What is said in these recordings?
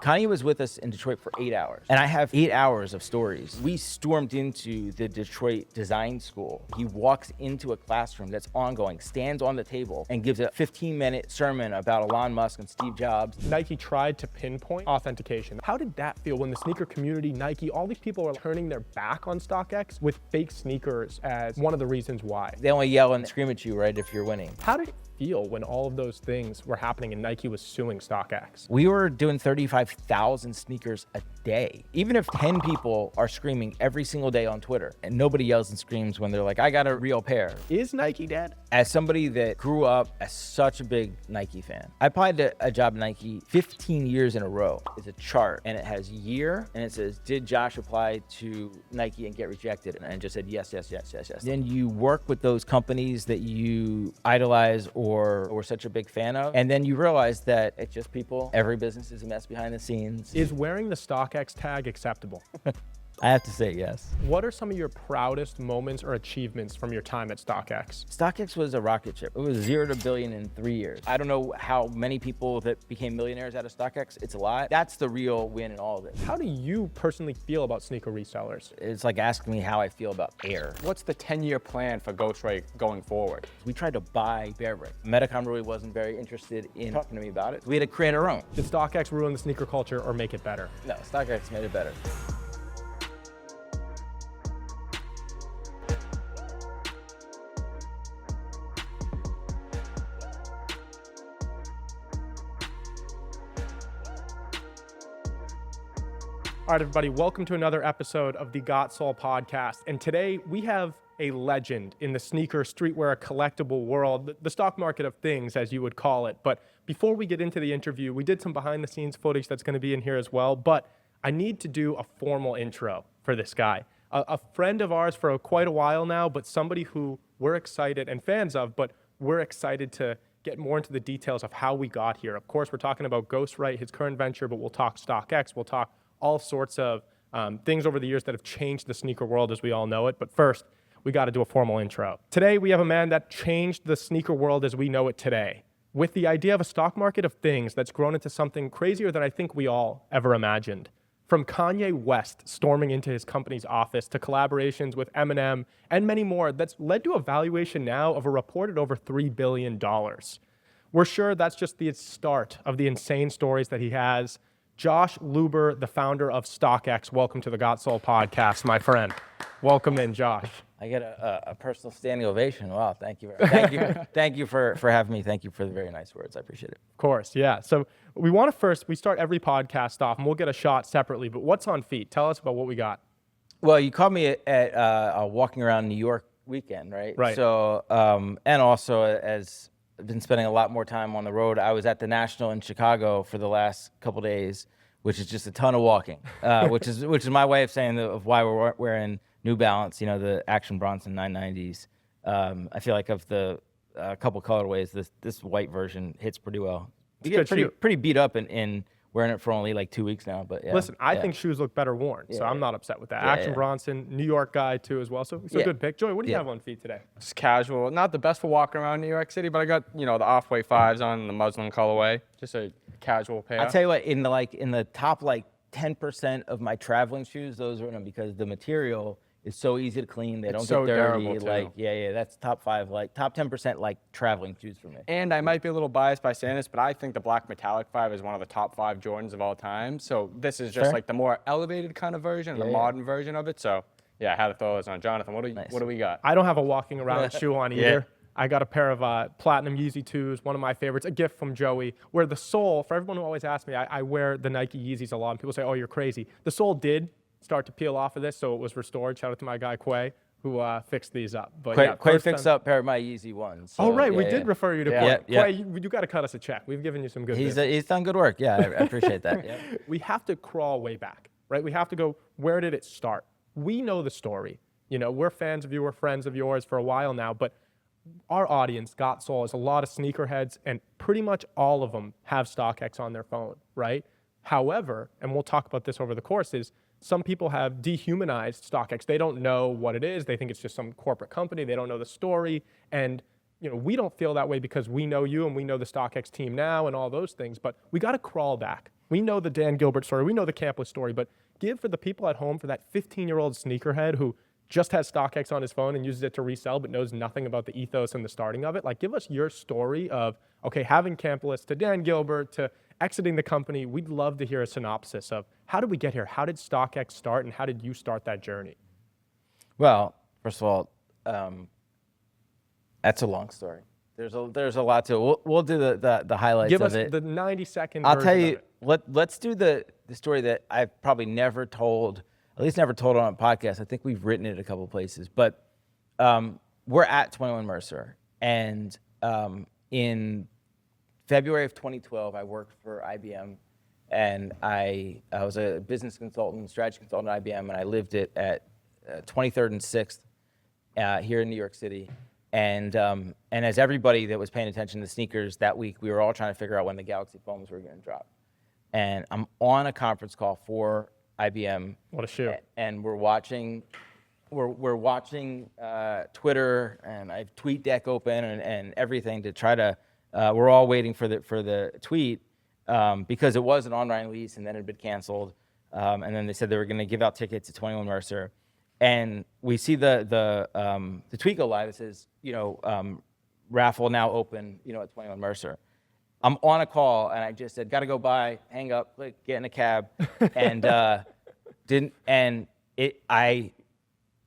Kanye was with us in Detroit for 8 hours, and I have 8 hours of stories. We stormed into the Detroit Design School. He walks into a classroom that's ongoing, stands on the table, and gives a 15-minute sermon about Elon Musk and Steve Jobs. Nike tried to pinpoint authentication. How did that feel when the sneaker community, Nike, all these people are turning their back on StockX with fake sneakers as one of the reasons why? They only yell and scream at you, right, if you're winning. How did it feel when all of those things were happening and Nike was suing StockX? We were doing 35,000 sneakers a day. Even if 10 people are screaming every single day on Twitter, and nobody yells and screams when they're like, I got a real pair. Is Nike dead? As somebody that grew up as such a big Nike fan, I applied to a job at Nike 15 years in a row. It's a chart, and it has year, and it says, did Josh apply to Nike and get rejected? And I just said, yes, yes, yes, yes, yes. Then you work with those companies that you idolize or such a big fan of, and then you realize that it's just people. Every business is a mess behind the scenes. Is wearing the StockX tag acceptable? I have to say yes. What are some of your proudest moments or achievements from your time at StockX? StockX was a rocket ship. It was 0 to billion in 3 years. I don't know how many people that became millionaires out of StockX. It's a lot. That's the real win in all of it. How do you personally feel about sneaker resellers? It's like asking me how I feel about air. What's the 10-year plan for Ghostwrite going forward? We tried to buy Bearbrick. Metacom really wasn't very interested in talking to me about it. We had to create our own. Did StockX ruin the sneaker culture or make it better? No, StockX made it better. All right, everybody, welcome to another episode of the Got Soul podcast. And today we have a legend in the sneaker, streetwear, collectible world, the stock market of things, as you would call it. But before we get into the interview, we did some behind the scenes footage that's going to be in here as well. But I need to do a formal intro for this guy. A friend of ours for quite a while now, but somebody who we're excited and fans of, but we're excited to get more into the details of how we got here. Of course, we're talking about Ghostwrite, his current venture, but we'll talk StockX, we'll talk all sorts of things over the years that have changed the sneaker world as we all know it. But first, we got to do a formal intro. Today, we have a man that changed the sneaker world as we know it today, with the idea of a stock market of things that's grown into something crazier than I think we all ever imagined. From Kanye West storming into his company's office to collaborations with Eminem and many more, that's led to a valuation now of a reported over $3 billion. We're sure that's just the start of the insane stories that he has. Josh Luber, the founder of StockX, welcome to the Got Soul podcast, my friend. Welcome in, Josh. I get a personal standing ovation. Wow, thank you. Thank you for having me. Thank you for the very nice words. I appreciate it. Of course, yeah. So we start every podcast off, and we'll get a shot separately, but what's on feet? Tell us about what we got. Well, you called me at a walking around New York weekend, right? Right. So, and also as I've been spending a lot more time on the road. I was at the National in Chicago for the last couple days, which is just a ton of walking, which is my way of saying of why we're wearing New Balance, you know, the Action Bronson 990s. I feel like of the couple colorways, this white version hits pretty well. You get pretty beat up in wearing it for only like 2 weeks now, but yeah. Listen, I think shoes look better worn, so I'm not upset with that. Action Bronson, New York guy too as well, so good pick. Joey, what do you have on feet today? It's casual, not the best for walking around New York City, but I got, you know, the off-white 5s on, the muslin colorway, just a casual pair. I'll tell you what, in the top 10% of my traveling shoes, those are in them because the material is so easy to clean. They don't get dirty. Durable too. That's top 5, top 10% traveling shoes for me. And I might be a little biased by saying this, but I think the black metallic 5 is one of the top 5 Jordans of all time. So this is just like the more elevated kind of version, the modern version of it. So yeah, I had to throw those on. Jonathan, what do we got? I don't have a walking around shoe on either. I got a pair of platinum Yeezy 2s, one of my favorites, a gift from Joey, where the sole, for everyone who always asks me, I wear the Nike Yeezys a lot, and people say, oh, you're crazy. The sole did start to peel off of this, so it was restored. Shout out to my guy Quay, who fixed these up. But Quay fixed up a pair of my Yeezy ones. So, we did refer you to Quay. Yeah. Quay, you got to cut us a check. We've given you some good business. He's done good work. Yeah, I appreciate that. Yeah. We have to crawl way back, right? We have to go, where did it start? We know the story. You know, we're fans of you, we're friends of yours for a while now, but our audience, Got Soul, is a lot of sneakerheads, and pretty much all of them have StockX on their phone, right? However, and we'll talk about this over the course, is some people have dehumanized StockX. They don't know what it is. They think it's just some corporate company. They don't know the story. And you know, we don't feel that way because we know you and we know the StockX team now and all those things. But we got to crawl back. we know the Dan Gilbert story, we know the Campless story, but give for the people at home, for that 15-year-old sneakerhead who just has StockX on his phone and uses it to resell but knows nothing about the ethos and the starting of it. Like, give us your story of, okay, having Campless to Dan Gilbert to exiting the company. We'd love to hear a synopsis of how did we get here? How did StockX start, and how did you start that journey? Well, first of all, that's a long story. There's a lot to it. We'll do the highlights of it. Give us the 90-second I'll version tell you, of it. let's do the story that I've probably never told, at least never told on a podcast. I think we've written it a couple of places, but we're at 21 Mercer, and in February of 2012, I worked for IBM, and I was a business consultant, strategy consultant at IBM, and I lived it at 23rd and 6th here in New York City. And as everybody that was paying attention to sneakers that week, we were all trying to figure out when the Galaxy Foams were going to drop. And I'm on a conference call for IBM. What a shoe. And we're watching Twitter, and I have TweetDeck open and everything to try to. We're all waiting for the tweet because it was an online release and then it had been canceled. And then they said they were going to give out tickets to 21 Mercer. And we see the tweet go live. It says, raffle now open, at 21 Mercer. I'm on a call, and I just said, got to go by, hang up, get in a cab, and I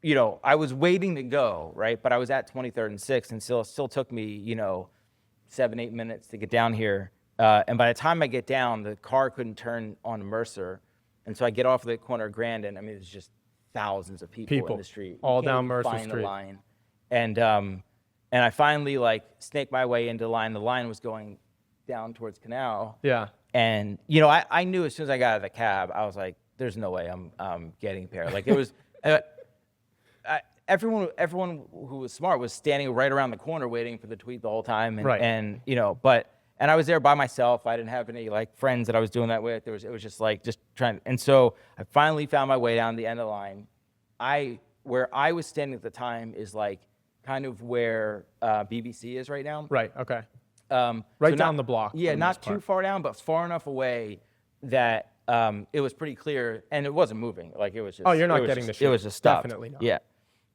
was waiting to go, right? But I was at 23rd and 6th, and still took me, 7-8 minutes to get down here. And by the time I get down, the car couldn't turn on Mercer, and so I get off the corner of Grand, and it's just thousands of people in the street, all you can't down even Mercer find Street. the line. And I finally snaked my way into the line. The line was going down towards Canal. Yeah. And I knew as soon as I got out of the cab, I was like, "There's no way I'm getting a pair." Like it was, everyone who was smart was standing right around the corner waiting for the tweet the whole time. And, right. And and I was there by myself. I didn't have any friends that I was doing that with. It was just trying. And so I finally found my way down the end of the line. Where I was standing at the time is kind of where BBC is right now. Right. Okay. Right so down the block. Yeah, not too far down, but far enough away that it was pretty clear, and it wasn't moving. It was just. Oh, you're not getting the shoe. It was just stopped. Definitely not. Yeah,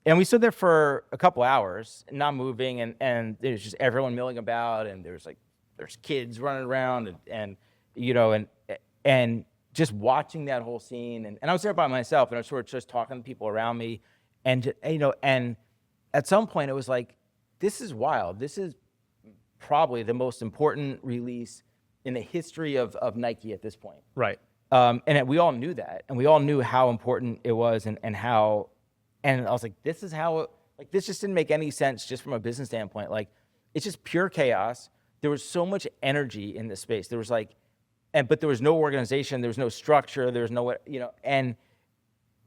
and we stood there for a couple hours, not moving, and there's just everyone milling about, and there's kids running around, and just watching that whole scene, and I was there by myself, and I was sort of just talking to people around me, and and at some point it was this is wild. This is probably the most important release in the history of Nike at this point. Right. And we all knew that, and we all knew how important it was, and how, and I was like, this is how, this just didn't make any sense just from a business standpoint. It's just pure chaos. There was so much energy in this space. There was but there was no organization, there was no structure, there was no,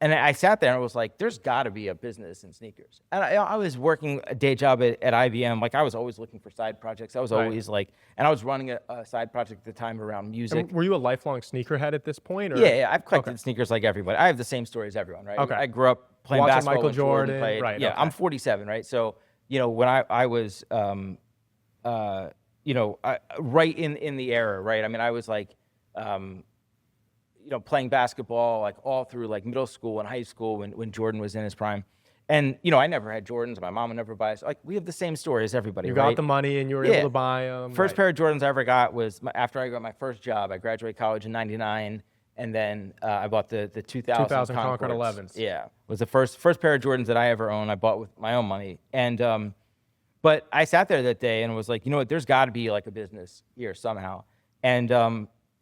and I sat there and was like, there's got to be a business in sneakers. And I was working a day job at IBM. I was always looking for side projects. I was always and I was running a side project at the time around music. And were you a lifelong sneakerhead at this point? Or? Yeah, I've collected sneakers like everybody. I have the same story as everyone, right? Okay. I grew up playing watching basketball Michael when Jordan Jordan. played. Right. Yeah, okay. I'm 47, right? So, when I was, right in the era, right? I was playing basketball all through middle school and high school when Jordan was in his prime. And, I never had Jordans. My mom would never buy us. We have the same story as everybody, You right? got the money and you were able to buy them. First pair of Jordans I ever got was after I got my first job. I graduated college in 99, and then I bought the 2000 Concord Concords. 11s. Yeah, was the first pair of Jordans that I ever owned. I bought with my own money. And but I sat there that day and was like, there's got to be a business here somehow.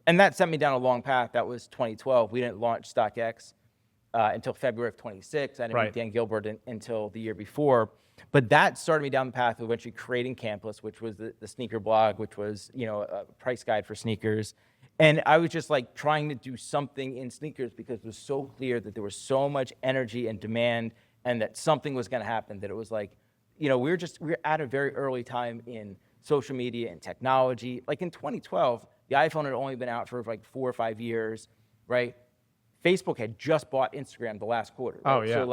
And that sent me down a long path. That was 2012. We didn't launch StockX until February of 26. I didn't meet Dan Gilbert until the year before. But that started me down the path of eventually creating Campless, which was the sneaker blog, which was a price guide for sneakers. And I was just trying to do something in sneakers because it was so clear that there was so much energy and demand, and that something was going to happen. That it was we were at a very early time in social media and technology. In 2012. The iPhone had only been out for 4 or 5 years, right? Facebook had just bought Instagram the last quarter. Right? Oh, yeah. So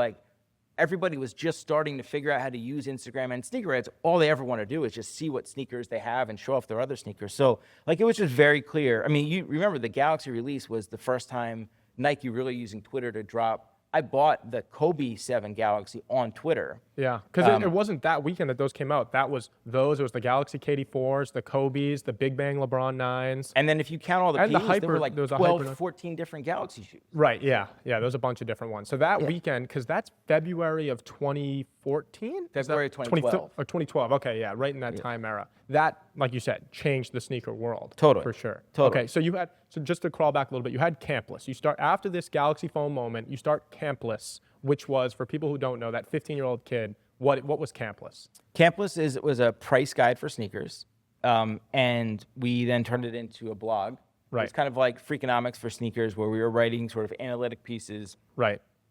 everybody was just starting to figure out how to use Instagram and sneakerheads. All they ever want to do is just see what sneakers they have and show off their other sneakers. So like it was just very clear. I mean, you remember the Galaxy release was the first time Nike really using Twitter to drop. I bought the Kobe 7 Galaxy on Twitter. Yeah, because it wasn't that weekend that those came out. That was those. It was the Galaxy KD4s, the Kobe's, the Big Bang LeBron 9s. And then if you count all the And P's, there were like there was a 12, 14 different Galaxy shoes. Right, yeah. There was a bunch of different ones. So that weekend, because that's February of 2014? February 2012. Or 2012, okay, yeah, right in that time era. That, like you said, changed the sneaker world. Totally. For sure. Totally. Okay, so just to crawl back a little bit, you had Campless. You start, after this Galaxy Foam moment, you start Campless, which was, for people who don't know, that 15-year-old kid, what was Campless? Campless was a price guide for sneakers, and we then turned it into a blog. Right. It's kind of like Freakonomics for sneakers, where we were writing sort of analytic pieces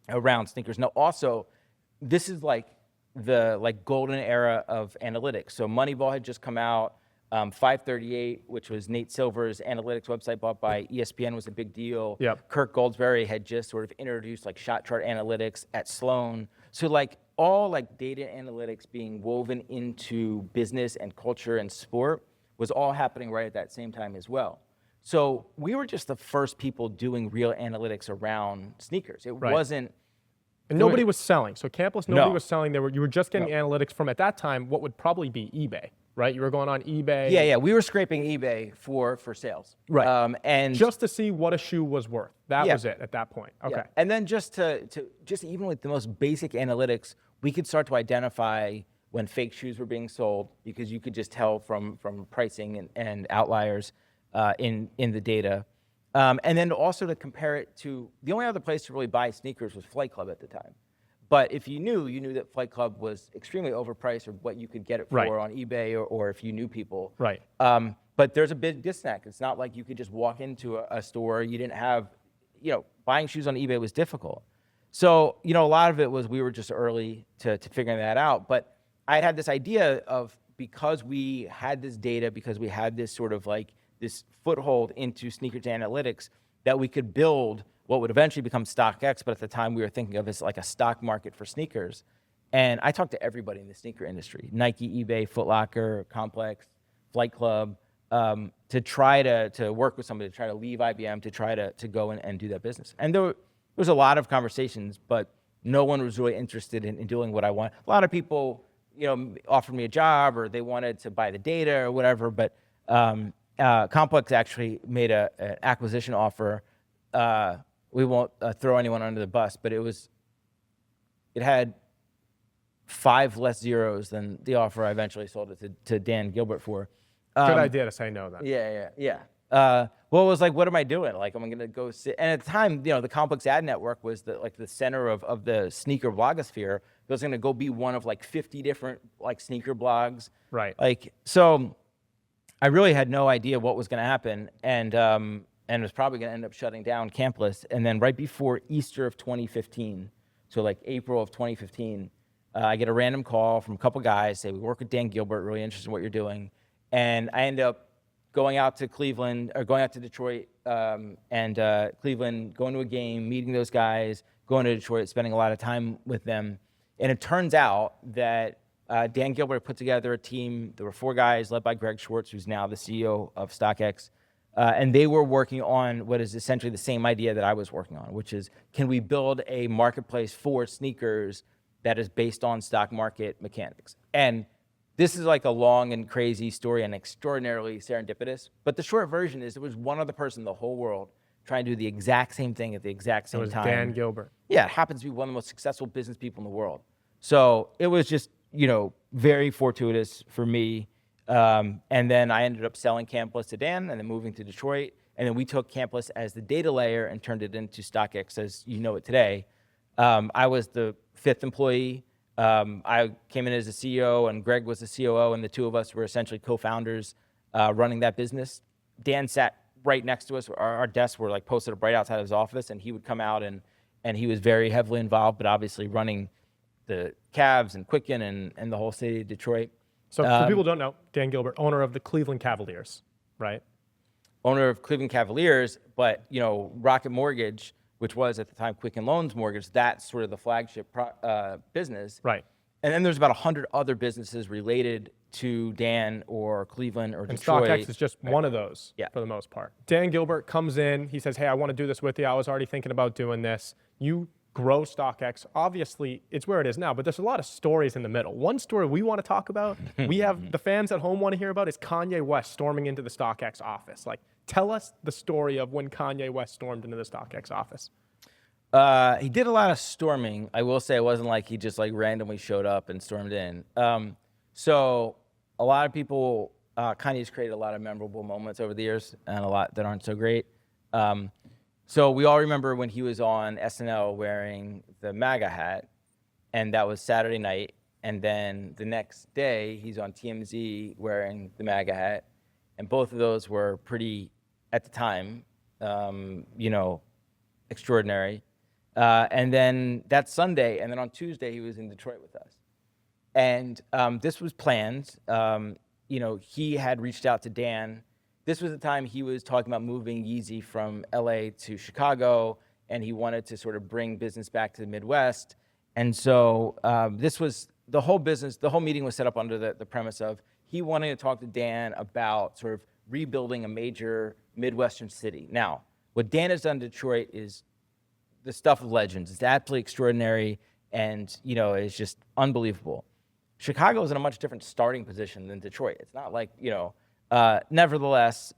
around sneakers. Now, also, this is like the golden era of analytics. So Moneyball had just come out. 538, which was Nate Silver's analytics website bought by ESPN, was a big deal. Yep. Kirk Goldsberry had just sort of introduced like shot chart analytics at Sloan. So like all like data analytics being woven into business and culture and sport was all happening right at that same time as well. So we were just the first people doing real analytics around sneakers. It wasn't. And nobody was selling. So Campless, nobody No. was selling. You were just getting analytics from, at that time, what would probably be eBay, right? You were going on eBay. Yeah. We were scraping eBay for sales. Right. And just to see what a shoe was worth. That was it at that point. Okay. Yeah. And then just even with the most basic analytics, we could start to identify when fake shoes were being sold, because you could just tell from pricing and outliers in the data. And then also to compare it to, the only other place to really buy sneakers was Flight Club at the time. But if you knew that Flight Club was extremely overpriced, or what you could get it for on eBay, or if you knew people. Right. But there's a big disconnect. It's not like you could just walk into a store. You didn't have, buying shoes on eBay was difficult. So, a lot of it was we were just early to figuring that out. But I had this idea of, because we had this data, because we had this sort of like this foothold into sneakers analytics, that we could build what would eventually become StockX, but at the time we were thinking of as like a stock market for sneakers. And I talked to everybody in the sneaker industry, Nike, eBay, Foot Locker, Complex, Flight Club, to try to work with somebody, to try to leave IBM, to try to go and do that business. And there was a lot of conversations, but no one was really interested in doing what I want. A lot of people, offered me a job, or they wanted to buy the data or whatever, but Complex actually made an acquisition offer. We won't throw anyone under the bus, but it had 5 less zeros than the offer I eventually sold it to Dan Gilbert for. Good idea to say no then. Yeah. Well, it was like, what am I doing? Like, am I going to go sit? And at the time, the Complex Ad Network was the center of the sneaker blogosphere. It was going to go be one of like 50 different like sneaker blogs. Right. So I really had no idea what was going to happen, and was probably going to end up shutting down Campless. And then right before Easter of 2015, so like April of 2015, I get a random call from a couple guys, say, we work with Dan Gilbert, really interested in what you're doing. And I end up going out to Detroit, and Cleveland, going to a game, meeting those guys, going to Detroit, spending a lot of time with them. And it turns out that Dan Gilbert put together a team. There were 4 guys led by Greg Schwartz, who's now the CEO of StockX. And they were working on what is essentially the same idea that I was working on, which is, can we build a marketplace for sneakers that is based on stock market mechanics? And this is like a long and crazy story and extraordinarily serendipitous. But the short version is, there was one other person in the whole world trying to do the exact same thing at the exact same time. Dan Gilbert. Yeah, it happens to be one of the most successful business people in the world. So it was just, very fortuitous for me. And then I ended up selling Campless to Dan, and then moving to Detroit. And then we took Campless as the data layer and turned it into StockX as you know it today. I was the 5th employee. I came in as the CEO, and Greg was the COO, and the two of us were essentially co-founders running that business. Dan sat right next to us. Our desks were like posted up right outside of his office, and he would come out, and he was very heavily involved, but obviously running the Cavs and Quicken and the whole city of Detroit. So for people who don't know, Dan Gilbert, owner of the Cleveland Cavaliers, right? Owner of Cleveland Cavaliers, but Rocket Mortgage which was at the time Quicken Loans Mortgage. That's sort of the flagship business. Right. And then there's about 100 other businesses related to Dan or Cleveland or And Detroit. StockX is just one of those Yeah. for the most part. Dan Gilbert comes in. He says, hey, I want to do this with you. I was already thinking about doing this. You grow StockX. Obviously, it's where it is now, but there's a lot of stories in the middle. One story we want to talk about, we have the fans at home want to hear about, is Kanye West storming into the StockX office. Like, tell us the story of when Kanye West stormed into the StockX office. He did a lot of storming. I will say it wasn't like he just like randomly showed up and stormed in. So a lot of people, Kanye's created a lot of memorable moments over the years and a lot that aren't so great. So we all remember when he was on SNL wearing the MAGA hat, and that was Saturday night. And then the next day, he's on TMZ wearing the MAGA hat. And both of those were pretty, at the time, extraordinary. And then that's Sunday. And then on Tuesday, he was in Detroit with us. And this was planned. He had reached out to Dan. This was the time he was talking about moving Yeezy from LA to Chicago, and he wanted to sort of bring business back to the Midwest. And so this was the whole meeting was set up under the premise of he wanted to talk to Dan about sort of rebuilding a major Midwestern city. Now, what Dan has done in Detroit is the stuff of legends. It's absolutely extraordinary, and it's just unbelievable. Chicago is in a much different starting position than Detroit. It's not like, nevertheless,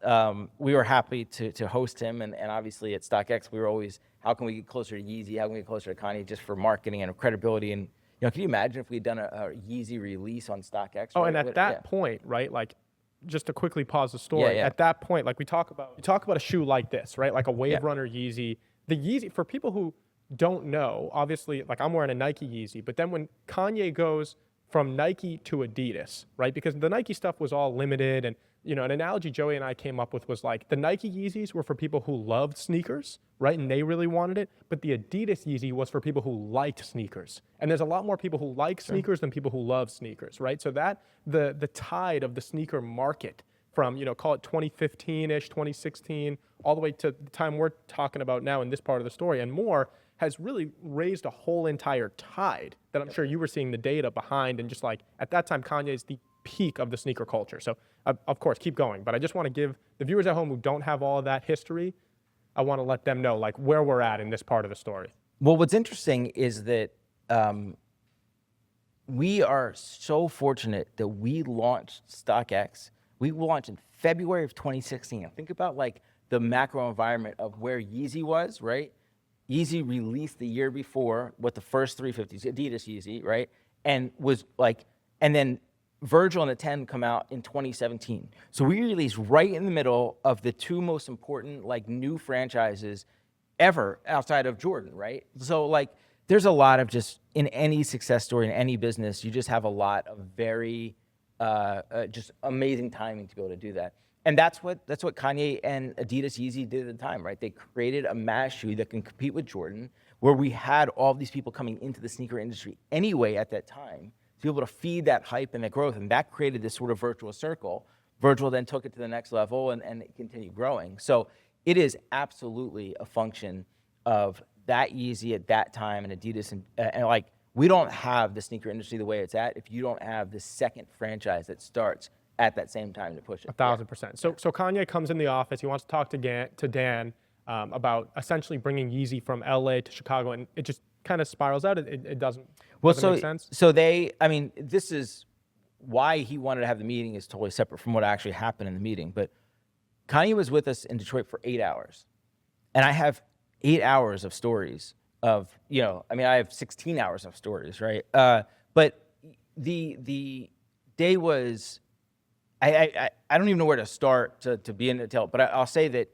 we were happy to host him, and obviously at StockX, we were always, how can we get closer to Yeezy? How can we get closer to Kanye just for marketing and credibility? And, can you imagine if we had done a Yeezy release on StockX? Oh, and at that point, right, like, just to quickly pause the story, at that point, like you talk about a shoe like this, right, like a Wave Runner Yeezy. The Yeezy, for people who don't know, obviously, like I'm wearing a Nike Yeezy, but then when Kanye goes from Nike to Adidas, right, because the Nike stuff was all limited, and an analogy Joey and I came up with was like the Nike Yeezys were for people who loved sneakers, right, and they really wanted it, but the Adidas Yeezy was for people who liked sneakers. And there's a lot more people who like sneakers than people who love sneakers, right? So that the tide of the sneaker market from, call it 2015-ish, 2016, all the way to the time we're talking about now in this part of the story and more, has really raised a whole entire tide that I'm sure you were seeing the data behind. And just like at that time, Kanye is the peak of the sneaker culture. So of course, keep going. But I just want to give the viewers at home who don't have all of that history, I want to let them know like where we're at in this part of the story. Well, what's interesting is that we are so fortunate that we launched StockX. We launched in February of 2016. Now, think about like the macro environment of where Yeezy was, right? Yeezy released the year before with the first 350s, Adidas Yeezy, right? And was like, and then Virgil and the 10 come out in 2017. So we released right in the middle of the two most important like new franchises ever outside of Jordan, right? So like there's a lot of just in any success story in any business, you just have a lot of very just amazing timing to be able to do that. And that's what Kanye and Adidas Yeezy did at the time, right? They created a mass shoe that can compete with Jordan, where we had all these people coming into the sneaker industry anyway at that time to be able to feed that hype and that growth. And that created this sort of virtuous circle. Virgil then took it to the next level and it continued growing. So it is absolutely a function of that Yeezy at that time and Adidas. And like, we don't have the sneaker industry the way it's at if you don't have the second franchise that starts at that same time to push it. 1,000%. So Kanye comes in the office. He wants to talk to Dan about essentially bringing Yeezy from LA to Chicago, and it just kind of spirals out. It doesn't make sense. So this is why he wanted to have the meeting is totally separate from what actually happened in the meeting. But Kanye was with us in Detroit for 8 hours, and I have 8 hours of stories of I have 16 hours of stories, right? But the day was. I don't even know where to start to be in detail, but I'll say that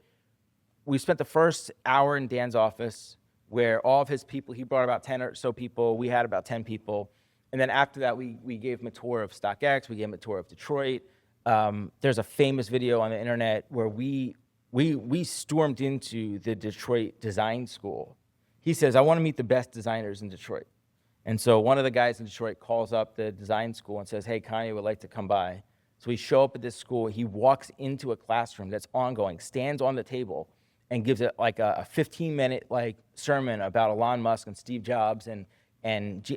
we spent the first hour in Dan's office where all of his people, he brought about 10 or so people, we had about 10 people, and then after that we gave him a tour of StockX, we gave him a tour of Detroit. There's a famous video on the internet where we stormed into the Detroit Design School. He says, I want to meet the best designers in Detroit. And so one of the guys in Detroit calls up the design school and says, hey, Kanye would like to come by. So we show up at this school. He walks into a classroom that's ongoing, stands on the table, and gives it like a 15-minute like sermon about Elon Musk and Steve Jobs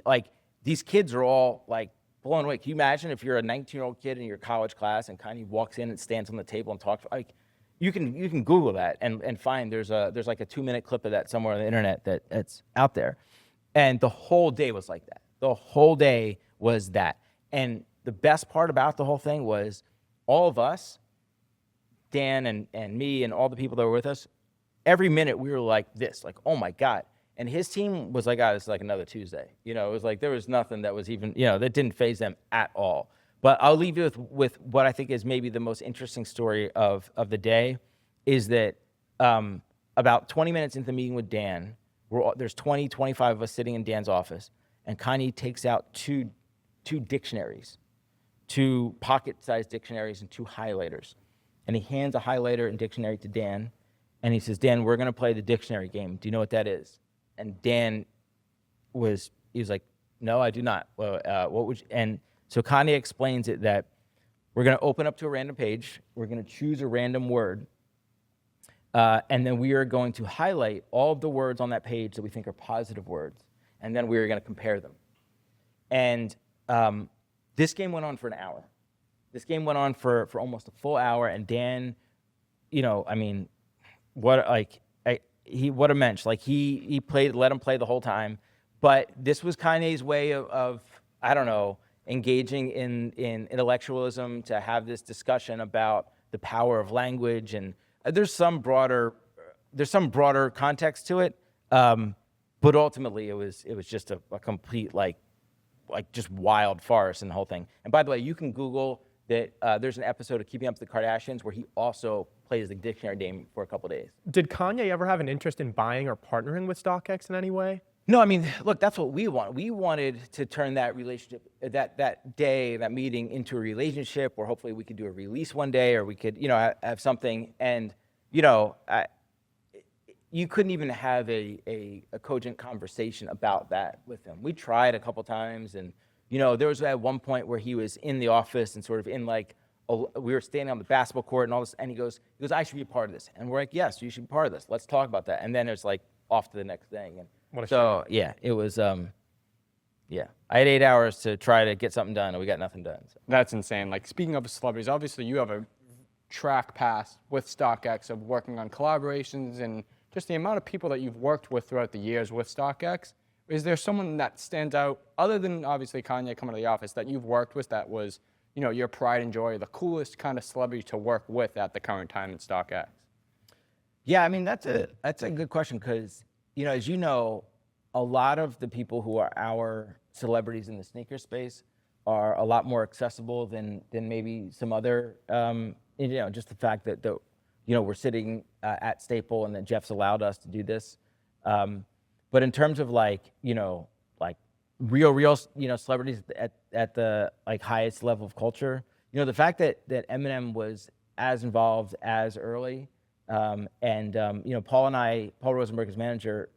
like these kids are all like blown away. Can you imagine if you're a 19-year-old kid in your college class and Kanye walks in and stands on the table and talks? Like, you can Google that and find there's like a 2-minute clip of that somewhere on the internet that's out there, and the whole day was like that. The whole day was that, and the best part about the whole thing was all of us, Dan and me and all the people that were with us, every minute we were like this, like, oh my God. And his team was like, it's like another Tuesday. You know, it was like there was nothing that was even, that didn't faze them at all. But I'll leave you with what I think is maybe the most interesting story of the day is that about 20 minutes into the meeting with Dan, there's 25 of us sitting in Dan's office, and Kanye takes out two dictionaries, 2 pocket-sized dictionaries and 2 highlighters. And he hands a highlighter and dictionary to Dan, and he says, Dan, we're going to play the dictionary game. Do you know what that is? And Dan he was like, no, I do not. Well, what would you? And so Kanye explains it that we're going to open up to a random page. We're going to choose a random word. And then we are going to highlight all of the words on that page that we think are positive words. And then we are going to compare them. And this game went on for an hour. This game went on for almost a full hour. And Dan, what a mensch. Like he played, let him play the whole time. But this was Kanye's way of I don't know, engaging in intellectualism to have this discussion about the power of language, and there's some broader context to it, but ultimately it was just a complete like just wild farce in the whole thing. And by the way, you can Google that. There's an episode of Keeping Up with the Kardashians where he also plays the dictionary game for a couple of days. Did Kanye ever have an interest in buying or partnering with StockX in any way? No, I mean, look, that's what we want. We wanted to turn that relationship, that day, that meeting, into a relationship where hopefully we could do a release one day, or we could, have something. And, you couldn't even have a cogent conversation about that with him. We tried a couple times, and, there was at one point where he was in the office and sort of in like, we were standing on the basketball court and all this, and he goes, I should be a part of this. And we're like, yes, you should be part of this. Let's talk about that. And then it's like off to the next thing. And so, yeah, it was, I had 8 hours to try to get something done, and we got nothing done. So. That's insane. Like, speaking of celebrities, obviously you have a track past with StockX of working on collaborations and just the amount of people that you've worked with throughout the years with StockX. Is there someone that stands out, other than obviously Kanye coming to the office, that you've worked with that was, your pride and joy, the coolest kind of celebrity to work with at the current time in StockX? Yeah, I mean, that's a good question because, as you know, a lot of the people who are our celebrities in the sneaker space are a lot more accessible than maybe some other, just the fact that, we're sitting at Staple and that Jeff's allowed us to do this. But in terms of real, celebrities at the highest level of culture, the fact that Eminem was as involved as early, Paul Rosenberg, his manager,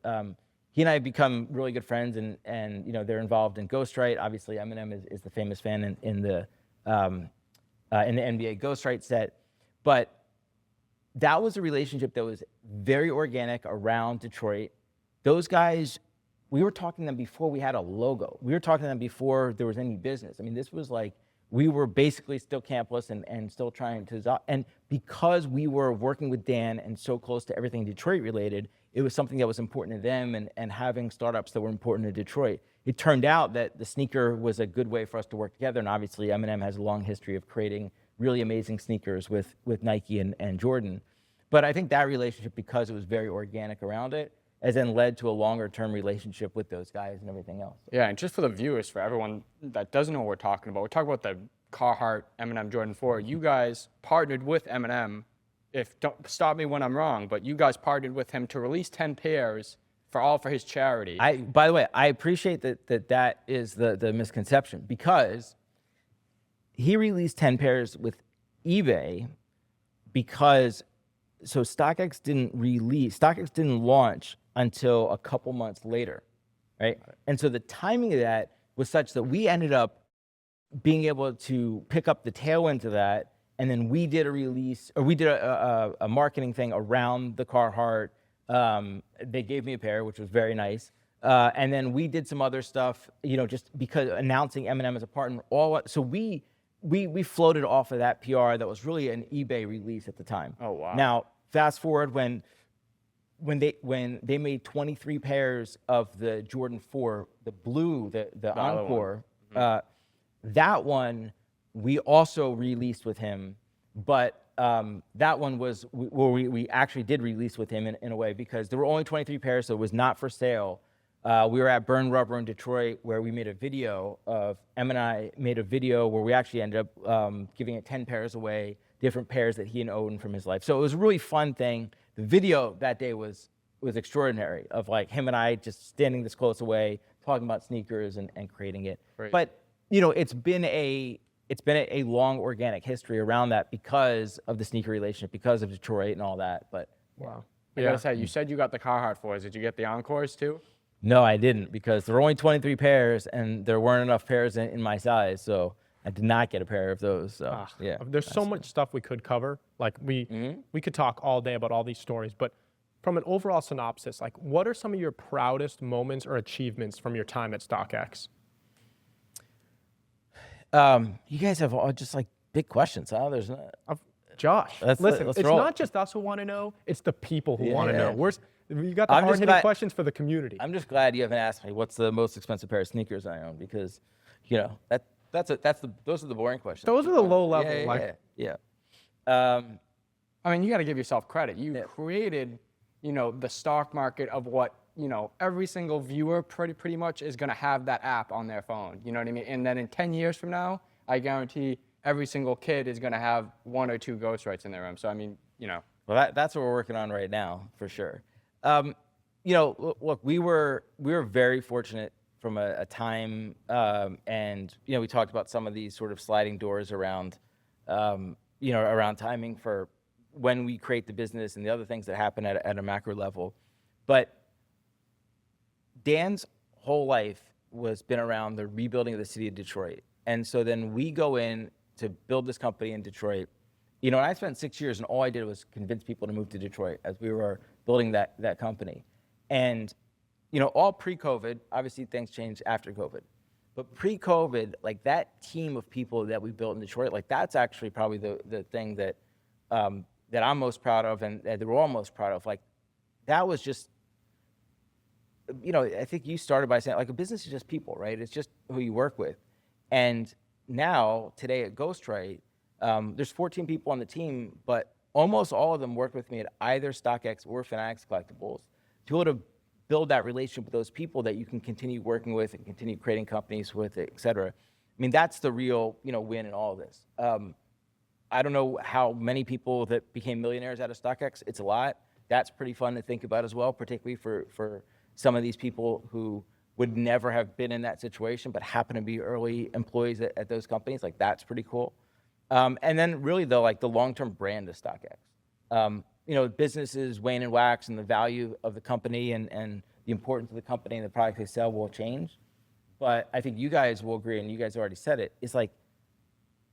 he and I have become really good friends, and they're involved in Ghostwrite. Obviously, Eminem is the famous fan in the NBA Ghostwrite set, but that was a relationship that was very organic around Detroit. Those guys, we were talking to them before we had a logo. We were talking to them before there was any business. I mean, this was like, we were basically still campless and still trying to, and because we were working with Dan and so close to everything Detroit related, it was something that was important to them, and having startups that were important to Detroit. It turned out that the sneaker was a good way for us to work together, and obviously Eminem has a long history of creating really amazing sneakers with Nike and Jordan. But I think that relationship, because it was very organic around it, has then led to a longer-term relationship with those guys and everything else. Yeah, and just for the viewers, for everyone that doesn't know what we're talking about the Carhartt Eminem Jordan 4. You guys partnered with Eminem. Don't stop me when I'm wrong, but you guys partnered with him to release 10 pairs for his charity. By the way, I appreciate that is the misconception, because he released 10 pairs with eBay because StockX didn't launch until a couple months later, right? And so the timing of that was such that we ended up being able to pick up the tailwind to that and then we did a release, or we did a marketing thing around the Carhartt. They gave me a pair, which was very nice. And then we did some other stuff, just because announcing Eminem as a partner. So we floated off of that PR that was really an eBay release at the time. Oh, wow. Now, fast forward when they made 23 pairs of the Jordan 4, the blue, the Encore, that one we also released with him, but that one was we actually did release with him in a way, because there were only 23 pairs, so it was not for sale. We were at Burn Rubber in Detroit, where we made a video and I made a video where we actually ended up giving it 10 pairs away, different pairs that he and Odin from his life. So it was a really fun thing. The video that day was extraordinary, of like him and I just standing this close away, talking about sneakers and creating it. Right. But it's been a long organic history around that because of the sneaker relationship, because of Detroit and all that. But wow. I gotta say, you said you got the Carhartt 4s. Did you get the Encores too? No, I didn't, because there were only 23 pairs and there weren't enough pairs in my size, so I did not get a pair of those. So yeah, there's so much stuff we could cover. Like we could talk all day about all these stories, but from an overall synopsis, like what are some of your proudest moments or achievements from your time at StockX? You guys have all just like big questions, huh? There's not. Josh, listen, it's roll. not just us who want to know; it's the people who want to know. You got the I'm just hard-hitting questions for the community. I'm just glad you haven't asked me what's the most expensive pair of sneakers I own, because, those are the boring questions. Those are the low level. Yeah. I mean, you got to give yourself credit. You created, the stock market of what, every single viewer pretty much is going to have that app on their phone. You know what I mean? And then in 10 years from now, I guarantee every single kid is going to have 1 or 2 Ghostwrites in their room. So, I mean, Well, that's what we're working on right now, for sure. Look, we were very fortunate from a time, and we talked about some of these sort of sliding doors around, around timing for when we create the business and the other things that happen at a macro level. But Dan's whole life been around the rebuilding of the city of Detroit, and so then we go in to build this company in Detroit. And I spent 6 years, and all I did was convince people to move to Detroit as we were building that company. And, all pre-COVID, obviously things changed after COVID. But pre-COVID, like that team of people that we built in Detroit, like that's actually probably the thing that that I'm most proud of, and that we're all most proud of. Like that was just, I think you started by saying like a business is just people, right? It's just who you work with. And now, today at Ghostwrite, there's 14 people on the team, but almost all of them work with me at either StockX or Fanatics Collectibles, to be able to build that relationship with those people that you can continue working with and continue creating companies with, et cetera. I mean, that's the real, win in all of this. I don't know how many people that became millionaires out of StockX. It's a lot. That's pretty fun to think about as well, particularly for some of these people who would never have been in that situation, but happen to be early employees at those companies. Like that's pretty cool. And then really the long-term brand of StockX. Businesses wane and wax, and the value of the company and the importance of the company and the product they sell will change. But I think you guys will agree, and you guys already said it, it's like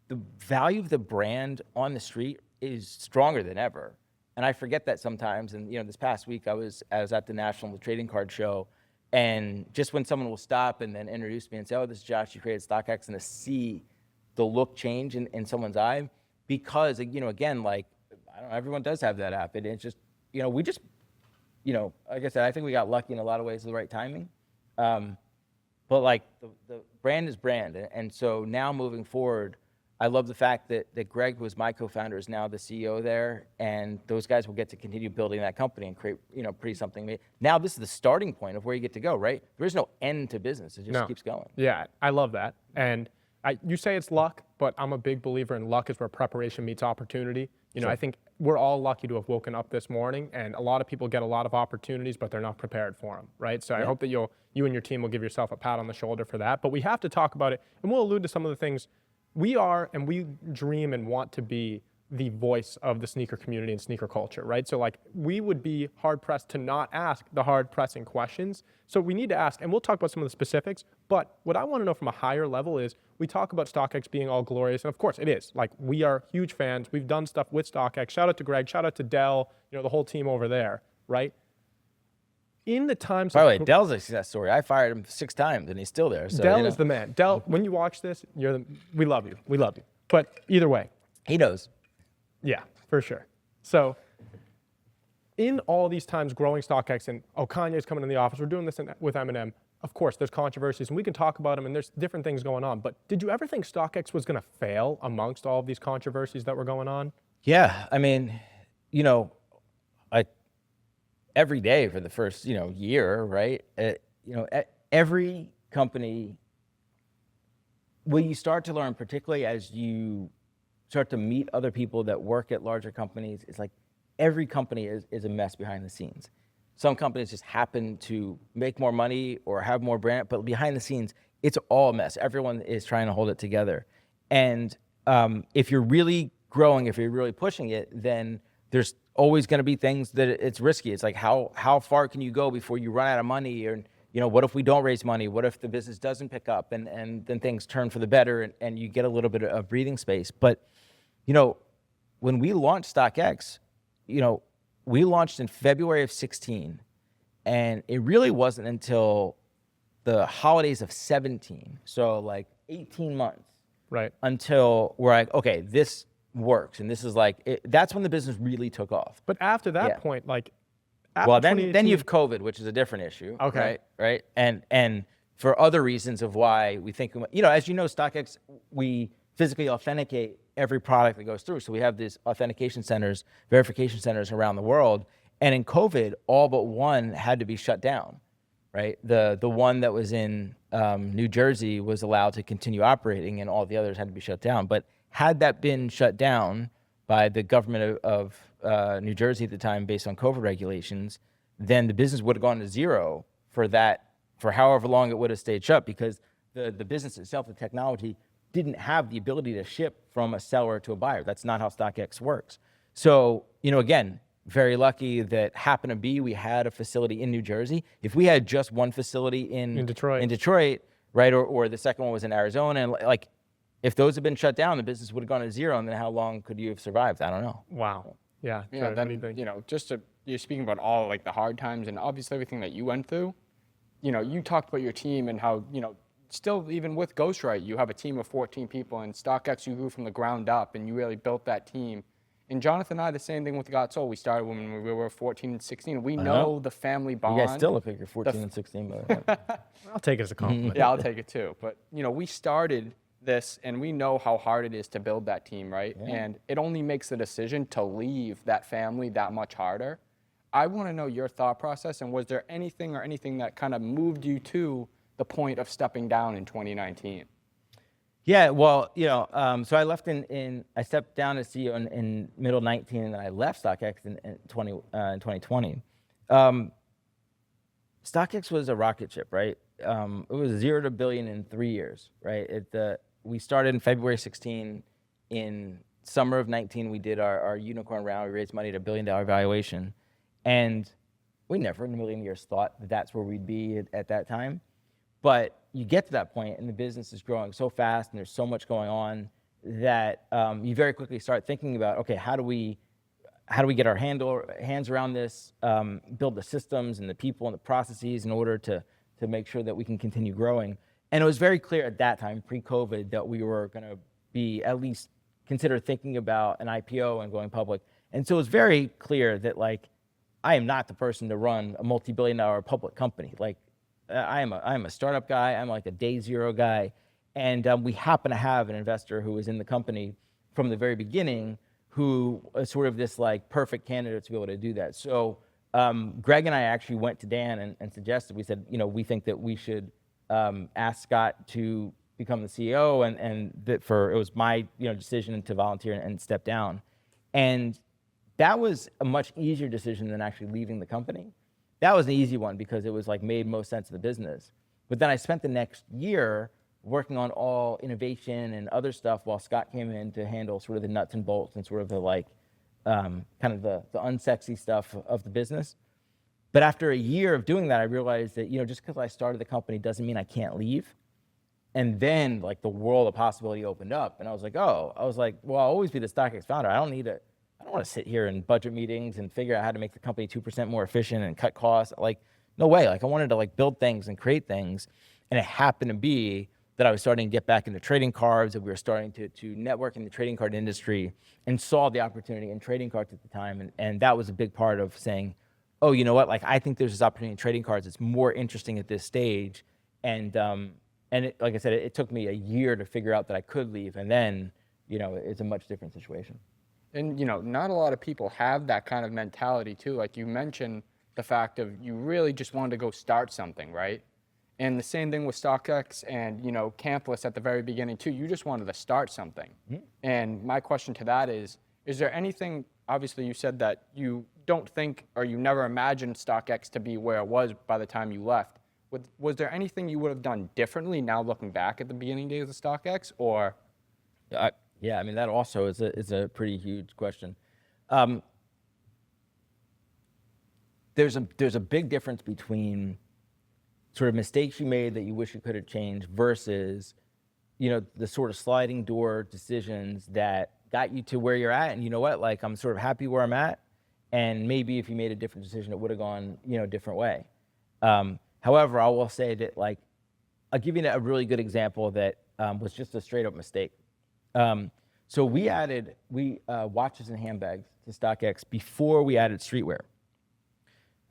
the value of the brand on the street is stronger than ever. And I forget that sometimes. And this past week I was at the National Trading Card Show, and just when someone will stop and then introduce me and say, "Oh, this is Josh, you created StockX," and to see the look change in someone's eye, because again, like I don't know, everyone does have that app, and it's just we just like I said, I think we got lucky in a lot of ways with the right timing, but like the brand is brand, and so now moving forward, I love the fact that Greg, who was my co-founder, is now the CEO there, and those guys will get to continue building that company and create pretty something. Now this is the starting point of where you get to go, right? There is no end to business; it just keeps going. Yeah, I love that, and you say it's luck, but I'm a big believer in luck is where preparation meets opportunity. Sure. I think we're all lucky to have woken up this morning, and a lot of people get a lot of opportunities, but they're not prepared for them, right? So I hope that you and your team will give yourself a pat on the shoulder for that. But we have to talk about it, and we'll allude to some of the things we are, and we dream and want to be the voice of the sneaker community and sneaker culture, right? So like we would be hard pressed to not ask the hard pressing questions. So we need to ask, and we'll talk about some of the specifics, but what I want to know from a higher level is we talk about StockX being all glorious, and of course it is. Like we are huge fans. We've done stuff with StockX. Shout out to Greg, shout out to Dell, the whole team over there, right? In the times By the way, Dell's a success story. I fired him 6 times and he's still there. So, Dell is the man. Dell, when you watch this, we love you. We love you. But either way. He knows. Yeah, for sure. So in all these times growing StockX and, Kanye's coming in the office, we're doing this with Eminem. Of course, there's controversies and we can talk about them and there's different things going on. But did you ever think StockX was going to fail amongst all of these controversies that were going on? Yeah, I mean, every day for the first, year, right? Every company, what you start to learn, particularly as you start to meet other people that work at larger companies, it's like every company is a mess behind the scenes. Some companies just happen to make more money or have more brand, but behind the scenes, it's all a mess. Everyone is trying to hold it together. And if you're really growing, if you're really pushing it, then there's always going to be things that it's risky. It's like how far can you go before you run out of money? Or what if we don't raise money? What if the business doesn't pick up and then things turn for the better and you get a little bit of breathing space? But when we launched StockX, we launched in February of 16, and it really wasn't until the holidays of 17, so like 18 months, right, until we're like, okay, this works, and this is like that's when the business really took off. But after that point, like, well, then you have COVID, which is a different issue. Okay, right, and for other reasons of why we think, as StockX, we physically authenticate every product that goes through. So we have these authentication centers, verification centers around the world. And in COVID, all but one had to be shut down, right? The one that was in New Jersey was allowed to continue operating, and all the others had to be shut down. But had that been shut down by the government of New Jersey at the time based on COVID regulations, then the business would have gone to zero for however long it would have stayed shut, because the business itself, the technology, didn't have the ability to ship from a seller to a buyer. That's not how StockX works. So, again, very lucky that happened to be we had a facility in New Jersey. If we had just one facility in Detroit, right, or the second one was in Arizona, and like if those had been shut down, the business would have gone to zero, and then how long could you have survived? I don't know. Wow. Yeah. Yeah. Then you're speaking about all like the hard times and obviously everything that you went through. You talked about your team and how still, even with Ghostwrite, you have a team of 14 people, and StockX, you grew from the ground up, and you really built that team. And Jonathan and I, the same thing with Got Sold. We started when we were 14 and 16. We know the family bond. You guys still look like you're 14 and 16. I'll take it as a compliment. Yeah, I'll take it too. But, we started this, and we know how hard it is to build that team, right? Yeah. And it only makes the decision to leave that family that much harder. I want to know your thought process, and was there anything that kind of moved you to the point of stepping down in 2019? Yeah, well, so I left I stepped down as CEO in middle 19, and then I left StockX in 2020. StockX was a rocket ship, right? It was 0 to billion in 3 years, right? We started in February 16. In summer of 19, we did our unicorn round. We raised money at $1 billion valuation, and we never in a million years thought that's where we'd be at that time. But you get to that point, and the business is growing so fast, and there's so much going on that you very quickly start thinking about, okay, how do we get our hands around this, build the systems and the people and the processes in order to make sure that we can continue growing. And it was very clear at that time, pre-COVID, that we were going to be at least consider thinking about an IPO and going public. And so it was very clear that I am not the person to run a multi-billion-dollar public company. I am a startup guy. I'm like a day zero guy. And we happen to have an investor who was in the company from the very beginning who is sort of this perfect candidate to be able to do that. So Greg and I actually went to Dan and suggested, we said, we think that we should ask Scott to become the CEO, and that it was my decision to volunteer and step down. And that was a much easier decision than actually leaving the company. That was an easy one because it was made most sense of the business. But then I spent the next year working on all innovation and other stuff while Scott came in to handle sort of the nuts and bolts and sort of the like, kind of the unsexy stuff of the business. But after a year of doing that, I realized that, just because I started the company doesn't mean I can't leave. And then like the world of possibility opened up, and I was like, well, I'll always be the StockX founder. I don't want to sit here in budget meetings and figure out how to make the company 2% more efficient and cut costs. Like, no way. Like, I wanted to like build things and create things. And it happened to be that I was starting to get back into trading cards, and we were starting to network in the trading card industry, and saw the opportunity in trading cards at the time. And that was a big part of saying, oh, you know what? Like, I think there's this opportunity in trading cards. It's more interesting at this stage. And like I said, it took me a year to figure out that I could leave. And then, it's a much different situation. And, not a lot of people have that kind of mentality too. Like you mentioned the fact of you really just wanted to go start something, right? And the same thing with StockX and, Campless at the very beginning too. You just wanted to start something. Mm-hmm. And my question to that is there anything, obviously you said that you don't think or you never imagined StockX to be where it was by the time you left. Was there anything you would have done differently now looking back at the beginning days of StockX, or? Yeah, I mean, that also is a pretty huge question. There's a big difference between sort of mistakes you made that you wish you could have changed versus, the sort of sliding door decisions that got you to where you're at. And you know what, like, I'm sort of happy where I'm at. And maybe if you made a different decision, it would have gone, a different way. However, I will say that, like, I'll give you a really good example that was just a straight up mistake. So we added watches and handbags to StockX before we added streetwear.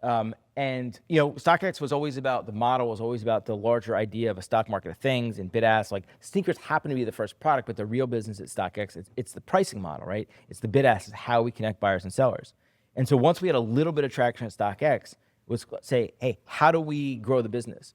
And StockX was always about, the model was always about the larger idea of a stock market of things and bid-ask. Like, sneakers happen to be the first product, but the real business at StockX, it's the pricing model, right? It's the bid-ask, it's how we connect buyers and sellers. And so once we had a little bit of traction at StockX, was say, hey, how do we grow the business?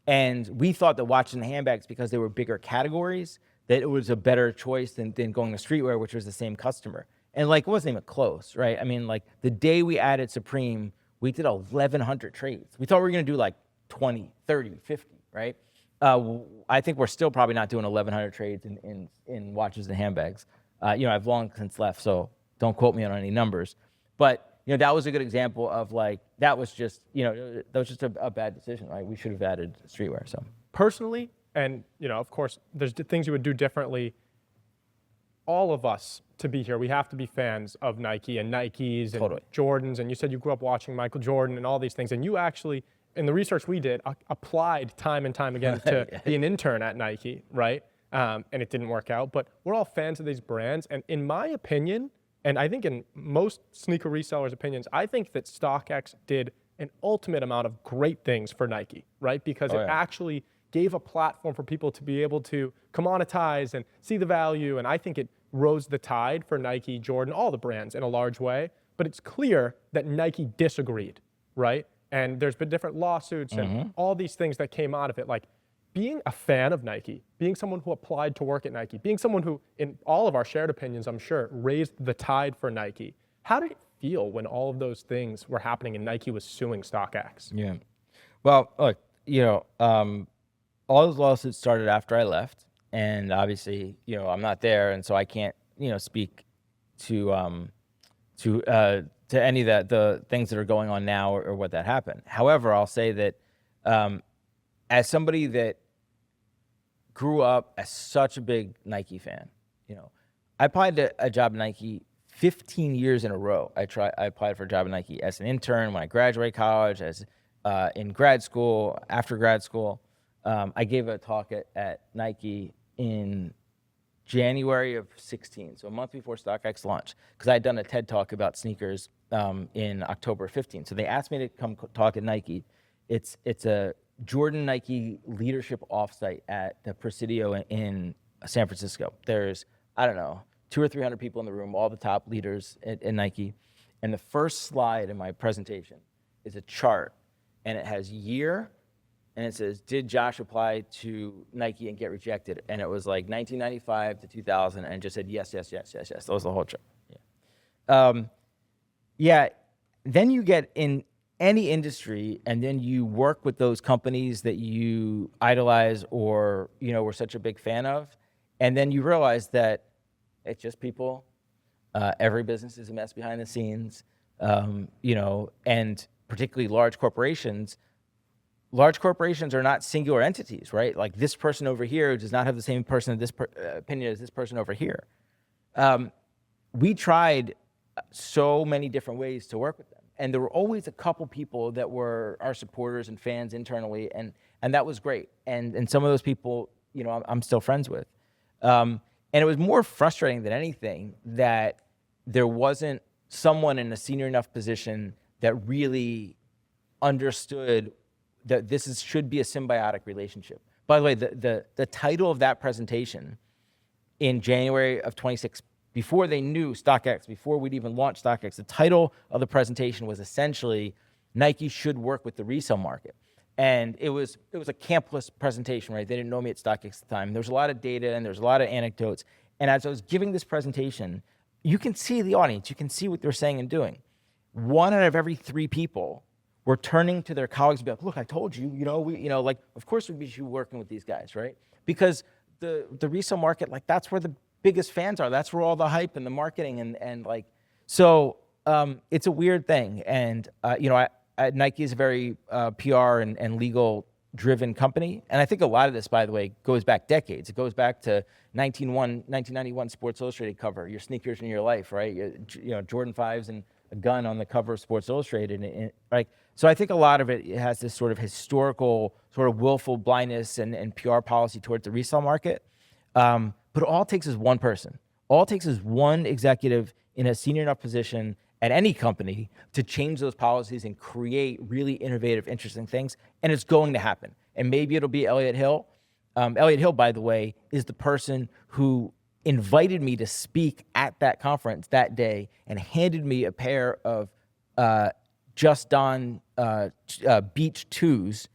And we thought that watches and handbags, because they were bigger categories, that it was a better choice than going to streetwear, which was the same customer. And like, it wasn't even close, right? I mean, like, the day we added Supreme, we did 1,100 trades. We thought we were gonna do like 20, 30, 50, right? I think we're still probably not doing 1,100 trades in watches and handbags. I've long since left, so don't quote me on any numbers. But that was a good example of like, that was just a bad decision, right? We should have added streetwear. So personally, and of course, there's things you would do differently. All of us to be here, we have to be fans of Nike and Nikes and totally. Jordans. And you said you grew up watching Michael Jordan and all these things. And you actually, in the research we did, applied time and time again to be an intern at Nike, right? And it didn't work out. But we're all fans of these brands. And in my opinion, and I think in most sneaker resellers' opinions, I think that StockX did an ultimate amount of great things for Nike, right? Because it actually gave a platform for people to be able to commoditize and see the value. And I think it rose the tide for Nike, Jordan, all the brands in a large way. But it's clear that Nike disagreed, right? And there's been different lawsuits and all these things that came out of it. Like, being a fan of Nike, being someone who applied to work at Nike, being someone who, in all of our shared opinions, I'm sure, raised the tide for Nike. How did it feel when all of those things were happening and Nike was suing StockX? Yeah. Well, look, all those lawsuits started after I left, and obviously, I'm not there, and so I can't, speak to any of the things that are going on now or what that happened. However, I'll say that as somebody that grew up as such a big Nike fan, I applied to a job at Nike 15 years in a row. I applied for a job at Nike as an intern, when I graduated college, as in grad school, after grad school. I gave a talk at Nike in January of 16, so a month before StockX launched, because I had done a TED Talk about sneakers in October 15. So they asked me to come talk at Nike. It's a Jordan Nike leadership offsite at the Presidio in San Francisco. There's, 200 or 300 people in the room, all the top leaders at Nike. And the first slide in my presentation is a chart, and it has year, and it says, did Josh apply to Nike and get rejected? And it was like 1995 to 2000, and just said yes, yes, yes, yes, yes. That was the whole chart. Yeah. Then you get in any industry, and then you work with those companies that you idolize or, were such a big fan of, and then you realize that it's just people. Every business is a mess behind the scenes, and particularly large corporations. Large corporations are not singular entities, right? Like this person over here does not have the same opinion as this person over here. We tried so many different ways to work with them. And there were always a couple people that were our supporters and fans internally, and that was great. And some of those people, I'm still friends with. And it was more frustrating than anything that there wasn't someone in a senior enough position that really understood that should be a symbiotic relationship. By the way, the title of that presentation in January of 26, before they knew StockX, before we'd even launched StockX, the title of the presentation was essentially Nike should work with the resale market. And it was a campless presentation, right? They didn't know me at StockX at the time. There was a lot of data and there was a lot of anecdotes. And as I was giving this presentation, you can see the audience, you can see what they're saying and doing. 1 out of every 3 people were turning to their colleagues and be like, look, I told you, of course we should be working with these guys, right? Because the resale market, like that's where the biggest fans are. That's where all the hype and the marketing and it's a weird thing. And, Nike is a very PR and legal driven company. And I think a lot of this, by the way, goes back decades. It goes back to 1991 Sports Illustrated cover, your sneakers in your life, right? Jordan 5s and a gun on the cover of Sports Illustrated. So I think a lot of it has this sort of historical, sort of willful blindness and PR policy towards the resale market. But all it takes is one person. All it takes is one executive in a senior enough position at any company to change those policies and create really innovative, interesting things. And it's going to happen. And maybe it'll be Elliott Hill. Elliott Hill, by the way, is the person who invited me to speak at that conference that day and handed me a pair of Just Don Beach 2s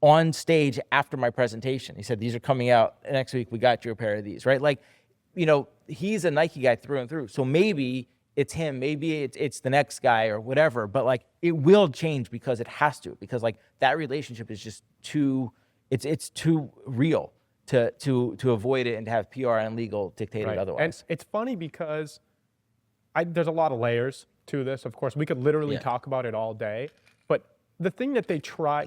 on stage after my presentation. He said, these are coming out next week. We got you a pair of these, right? He's a Nike guy through and through. So maybe it's him, maybe it's the next guy or whatever, but it will change because it has to, because that relationship is just too, it's too real to avoid it and to have PR and legal dictate it otherwise. And it's funny because there's a lot of layers to this. Of course, we could literally talk about it all day, but the thing that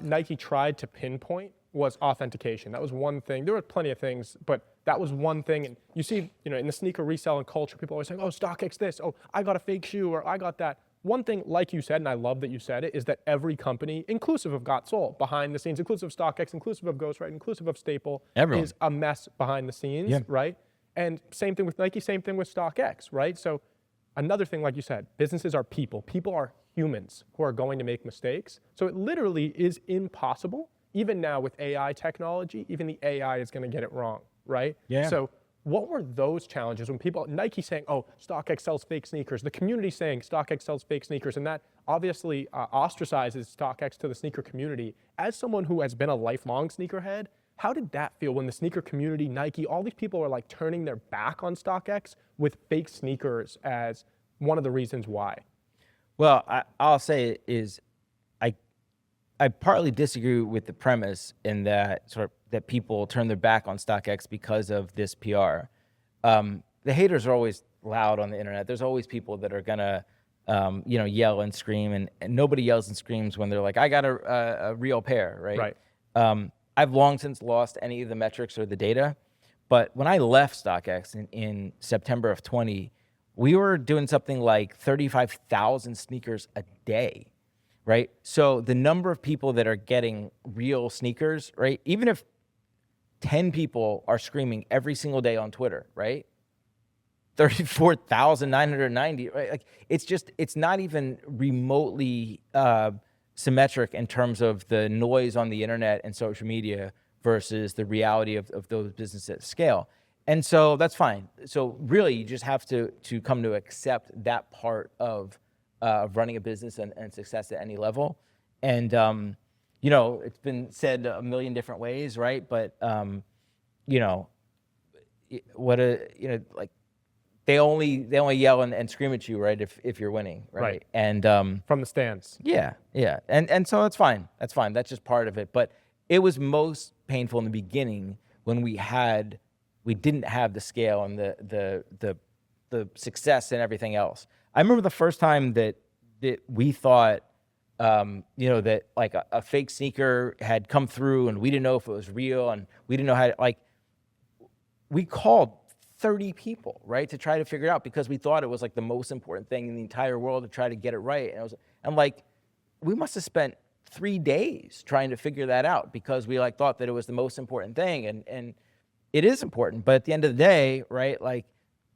Nike tried to pinpoint was authentication. That was one thing. There were plenty of things, but that was one thing. And you see, in the sneaker reselling culture, people always say, oh, StockX this, oh, I got a fake shoe, or I got that. One thing, like you said, and I love that you said it, is that every company, inclusive of Got Soul, behind the scenes, inclusive of StockX, inclusive of Ghostwrite, inclusive of Staple, Everyone is a mess behind the scenes, right? And same thing with Nike, same thing with StockX, right? So another thing, like you said, businesses are people. People are humans who are going to make mistakes. So it literally is impossible. Even now with AI technology, even the AI is going to get it wrong, right? Yeah. So what were those challenges when Nike saying, oh, StockX sells fake sneakers, the community saying StockX sells fake sneakers, and that obviously ostracizes StockX to the sneaker community. As someone who has been a lifelong sneakerhead, how did that feel when the sneaker community, Nike, all these people are turning their back on StockX with fake sneakers as one of the reasons why? Well, I'll say is I partly disagree with the premise in that that people turn their back on StockX because of this PR. The haters are always loud on the internet. There's always people that are gonna, yell and scream, and nobody yells and screams when they're like, I got a real pair, right? Right. I've long since lost any of the metrics or the data, but when I left StockX in September of 20, we were doing something like 35,000 sneakers a day. Right? So the number of people that are getting real sneakers, right? Even if 10 people are screaming every single day on Twitter, right? 34,990, right? It's not even remotely symmetric in terms of the noise on the internet and social media versus the reality of those businesses at scale. And so that's fine. So really you just have to come to accept that part of running a business and success at any level. And, it's been said a million different ways, right? But, they only yell and scream at you, right? If you're winning, right? Right. And From the stands. yeah. And so it's fine. That's fine. That's just part of it. But it was most painful in the beginning when we didn't have the scale and the success and everything else. I remember the first time that we thought, that like a fake sneaker had come through and we didn't know if it was real and we didn't know how to, like, we called 30 people, right, to try to figure it out because we thought it was like the most important thing in the entire world to try to get it right. And like, we must have spent 3 days trying to figure that out because we like thought that it was the most important thing, and it is important. But at the end of the day, right, like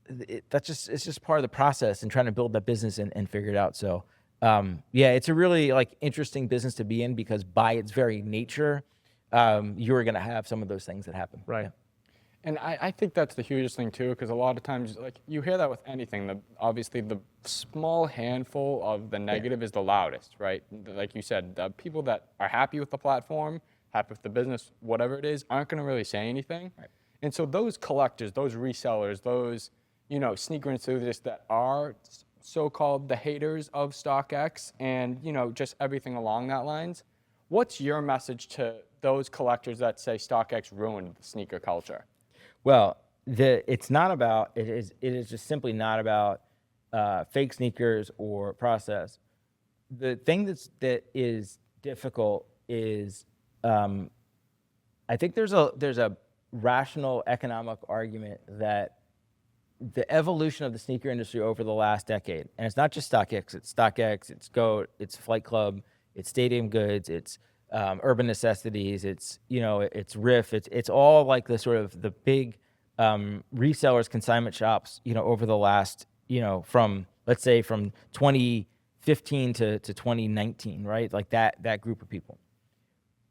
it's just part of the process and trying to build that business and figure it out. So it's a really like interesting business to be in because by its very nature, you're going to have some of those things that happen. Right. Yeah. And I think that's the hugest thing too, because a lot of times, like you hear that with anything. Obviously, the small handful of the negative is the loudest, right? Like you said, the people that are happy with the platform, happy with the business, whatever it is, aren't going to really say anything. Right. And so those collectors, those resellers, those sneaker enthusiasts that are so-called the haters of StockX, and just everything along that lines. What's your message to those collectors that say StockX ruined the sneaker culture? Well, it is just simply not about fake sneakers or process. The thing that is difficult is I think there's a rational economic argument that the evolution of the sneaker industry over the last decade, and it's not just StockX, it's GOAT, it's Flight Club, it's Stadium Goods, it's Urban Necessities, it's it's Riff, it's all like the sort of the big resellers, consignment shops, over the last, from let's say from 2015 to 2019, right? Like that group of people.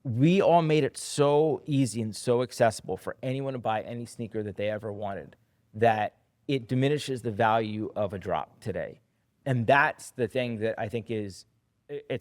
We all made it so easy and so accessible for anyone to buy any sneaker that they ever wanted that it diminishes the value of a drop today. And that's the thing that I think it's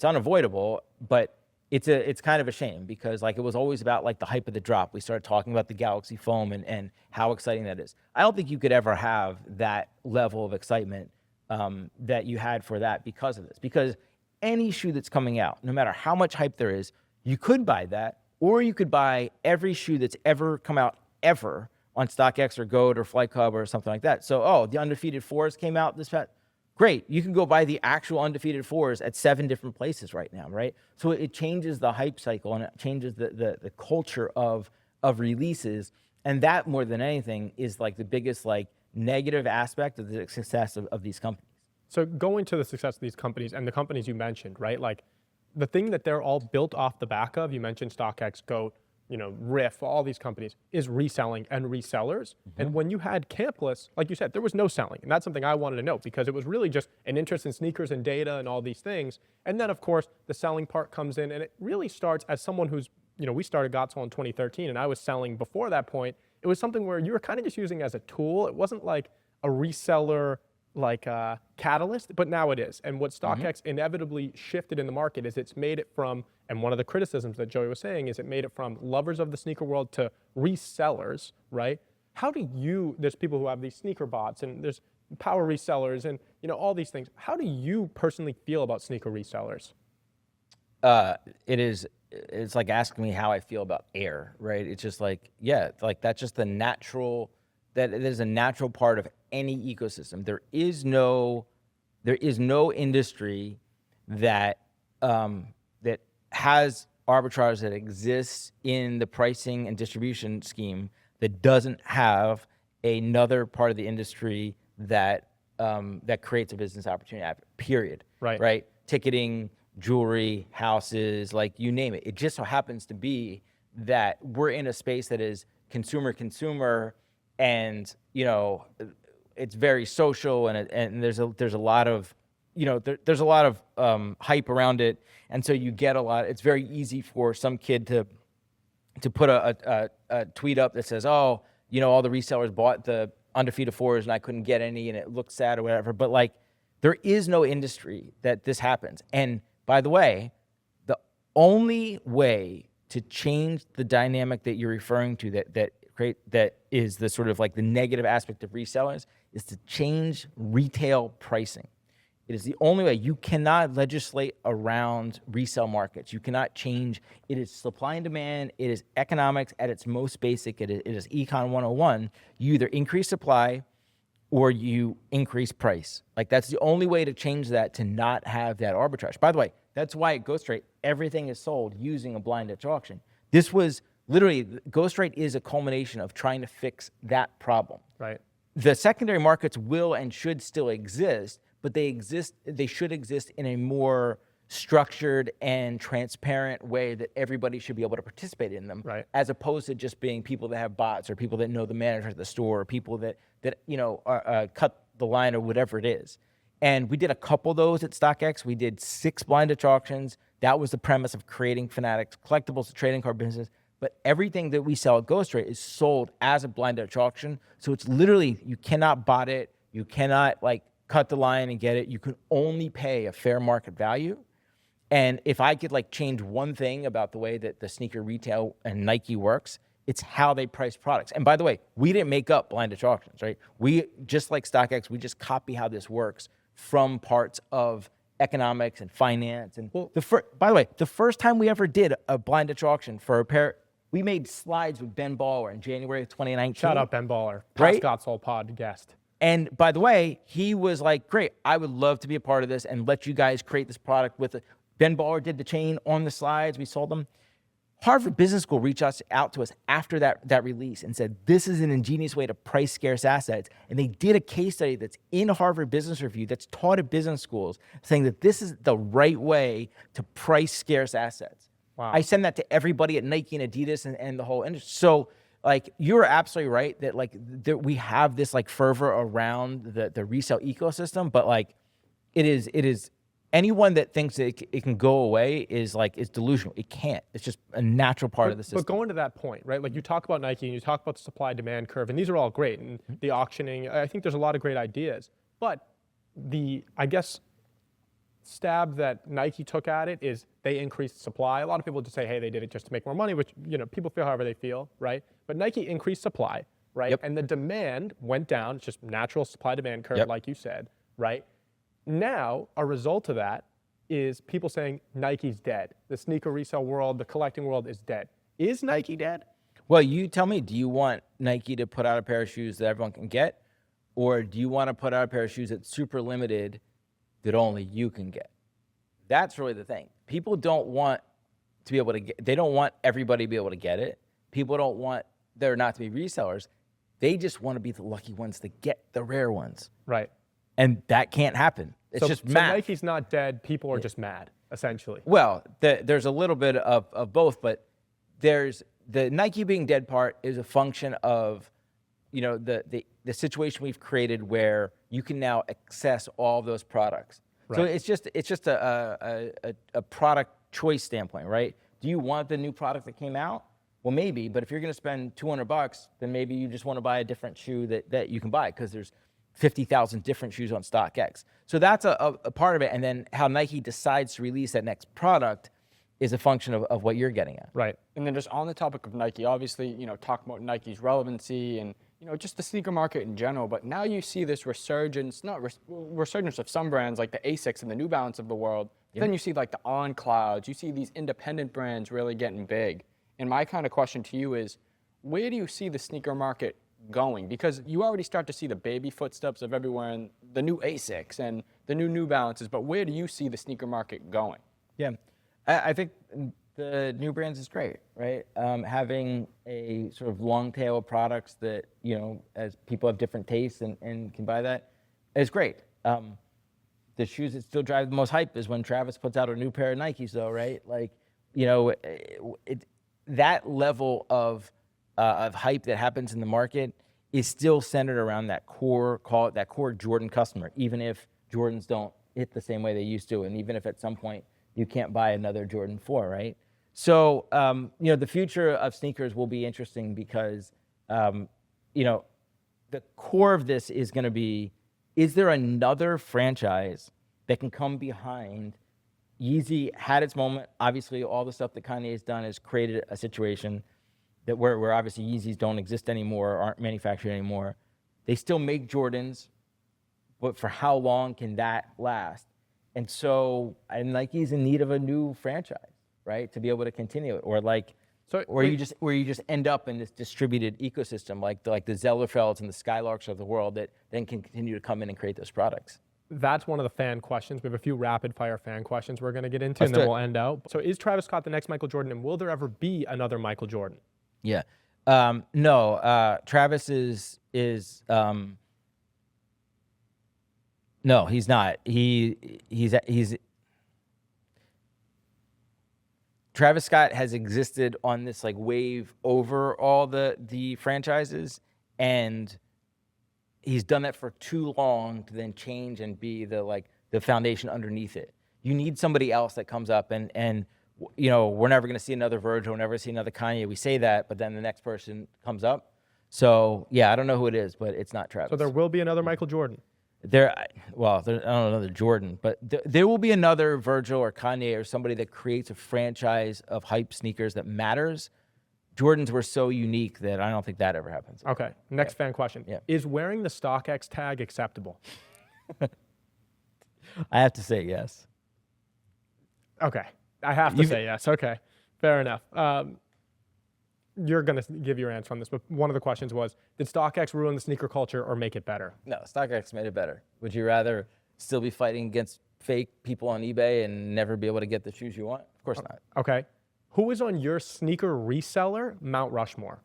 unavoidable, but it's kind of a shame because like it was always about like the hype of the drop. We started talking about the Galaxy Foam and how exciting that is. I don't think you could ever have that level of excitement that you had for that because of this. Because any shoe that's coming out, no matter how much hype there is, you could buy that, or you could buy every shoe that's ever come out ever on StockX or GOAT or Flight Club or something like that. So, the Undefeated 4s came out this past. Great, you can go buy the actual Undefeated 4s at 7 different places right now, right? So it changes the hype cycle and it changes the culture of releases. And that more than anything is like the biggest like negative aspect of the success of these companies. So going to the success of these companies and the companies you mentioned, right? Like the thing that they're all built off the back of, you mentioned StockX, GOAT, Riff, all these companies, is reselling and resellers. Mm-hmm. And when you had Campless, like you said, there was no selling. And that's something I wanted to know because it was really just an interest in sneakers and data and all these things. And then, of course, the selling part comes in. And it really starts as someone who's, we started Gotsall in 2013, and I was selling before that point. It was something where you were kind of just using it as a tool. It wasn't like a reseller like a catalyst, but now it is. And what StockX inevitably shifted in the market is it's made it from, and one of the criticisms that Joey was saying is it made it from lovers of the sneaker world to resellers, right? How do you, there's people who have these sneaker bots and there's power resellers and all these things. How do you personally feel about sneaker resellers? It's like asking me how I feel about air, right? It's just like, like that's just that is a natural part of any ecosystem. There is no industry that that has arbitrage that exists in the pricing and distribution scheme that doesn't have another part of the industry that that creates a business opportunity. Period. Right. Ticketing, jewelry, houses, like you name it. It just so happens to be that we're in a space that is consumer. And it's very social, and there's a lot of there's a lot of hype around it, and so you get a lot. It's very easy for some kid to put a tweet up that says, all the resellers bought the Undefeated 4s and I couldn't get any, and it looks sad or whatever. But like, there is no industry that this happens. And by the way, the only way to change the dynamic that you're referring to that create that is the sort of like the negative aspect of resellers is to change retail pricing. It is the only way. You cannot legislate around resale markets. You cannot change. It is supply and demand. It is economics at its most basic. It is Econ 101. You either increase supply or you increase price. Like that's the only way to change that, to not have that arbitrage. By the way, that's why at Ghostwrite, everything is sold using a blind Dutch auction. This was literally, Ghostwrite is a culmination of trying to fix that problem. Right. The secondary markets will and should still exist, but they should exist in a more structured and transparent way that everybody should be able to participate in them, right, as opposed to just being people that have bots or people that know the manager at the store or people that cut the line or whatever it is. And we did a couple of those at StockX. We did 6 blind Dutch auctions. That was the premise of creating Fanatics Collectibles, the trading card business. But everything that we sell at Ghostwrite is sold as a blind Dutch auction. So it's literally, you cannot bot it. You cannot like cut the line and get it. You can only pay a fair market value. And if I could like change one thing about the way that the sneaker retail and Nike works, it's how they price products. And by the way, we didn't make up blind Dutch auctions, right? We, just like StockX, we just copy how this works from parts of economics and finance. And by the way, the first time we ever did a blind Dutch auction for a pair, we made slides with Ben Baller in January of 2019. Shout out Ben Baller, right? Past Soul Pod guest. And by the way, he was like, great, I would love to be a part of this and let you guys create this product with it. Ben Baller did the chain on the slides. We sold them. Harvard Business School reached out to us after that release and said, this is an ingenious way to price scarce assets. And they did a case study that's in Harvard Business Review that's taught at business schools, saying that this is the right way to price scarce assets. Wow. I send that to everybody at Nike and Adidas and the whole industry. So like, you're absolutely right that like we have this like fervor around the resale ecosystem, but like it is anyone that thinks that it can go away is delusional. It can't. It's just a natural part of the system. But going to that point, right? Like you talk about Nike and you talk about the supply demand curve, and these are all great. And the auctioning, I think there's a lot of great ideas. But I guess, stab that Nike took at it is they increased supply. A lot of people just say, hey, they did it just to make more money, which, people feel however they feel, right? But Nike increased supply, right? Yep. And the demand went down. It's just natural supply demand curve, yep, like you said, right? Now, a result of that is people saying Nike's dead. The sneaker resale world, the collecting world is dead. Is Nike dead? Well, you tell me, do you want Nike to put out a pair of shoes that everyone can get? Or do you want to put out a pair of shoes that's super limited that only you can get? That's really the thing. People don't want to be able to get, they don't want everybody to be able to get it. People don't want there not to be resellers. They just want to be the lucky ones to get the rare ones. Right. And that can't happen. It's just math. So Nike's not dead. People are just mad, essentially. Well, there's a little bit of both, but there's the Nike being dead part is a function of, the situation we've created where you can now access all of those products. Right. So it's just a product choice standpoint, right? Do you want the new product that came out? Well, maybe, but if you're going to spend $200, then maybe you just want to buy a different shoe that you can buy because there's 50,000 different shoes on StockX. So that's a part of it. And then how Nike decides to release that next product is a function of what you're getting at. Right. And then just on the topic of Nike, obviously, talk about Nike's relevancy and, just the sneaker market in general. But now you see this resurgence, resurgence of some brands like the Asics and the New Balance of the world. Yep. Then you see like the On Clouds. You see these independent brands really getting big. And my kind of question to you is, where do you see the sneaker market going? Because you already start to see the baby footsteps of everywhere in the new Asics and the New Balances, but where do you see the sneaker market going? Yeah, I think the new brands is great, right? Having a sort of long tail of products that, as people have different tastes and can buy that is great. The shoes that still drive the most hype is when Travis puts out a new pair of Nikes though, right? Like, that level of hype that happens in the market is still centered around that core, call it that core Jordan customer, even if Jordans don't hit the same way they used to, and even if at some point you can't buy another Jordan 4, right? So, the future of sneakers will be interesting because, the core of this is going to be, is there another franchise that can come behind? Yeezy had its moment. Obviously, all the stuff that Kanye has done has created a situation. that where obviously Yeezys don't exist anymore, aren't manufactured anymore. They still make Jordans, but for how long can that last? And so, and Nike's in need of a new franchise, right, to be able to continue it, or like, where you just end up in this distributed ecosystem, like the Zellerfelds and the Skylarks of the world that then can continue to come in and create those products. That's one of the fan questions. We have a few rapid fire fan questions we're going to get into, and then we'll end out. So is Travis Scott the next Michael Jordan, and will there ever be another Michael Jordan? Yeah. No, Travis is no, he's not. He's Travis Scott has existed on this like wave over all the franchises, and he's done that for too long to then change and be the foundation underneath it. You need somebody else that comes up and you know, we're never going to see another Virgil, we're never see another Kanye. We say that, but then the next person comes up. So yeah, I don't know who it is, but it's not Travis. So there will be another Michael Jordan. I don't know another Jordan, but there will be another Virgil or Kanye or somebody that creates a franchise of hype sneakers that matters. Jordans were so unique that I don't think that ever happens. Okay, next fan question. Yeah. Is wearing the StockX tag acceptable? I have to say yes. Okay, I have to say yes. Okay, fair enough. You're going to give your answer on this, but one of the questions was, did StockX ruin the sneaker culture or make it better? No, StockX made it better. Would you rather still be fighting against fake people on eBay and never be able to get the shoes you want? Of course not. Okay. Who is on your sneaker reseller Mount Rushmore?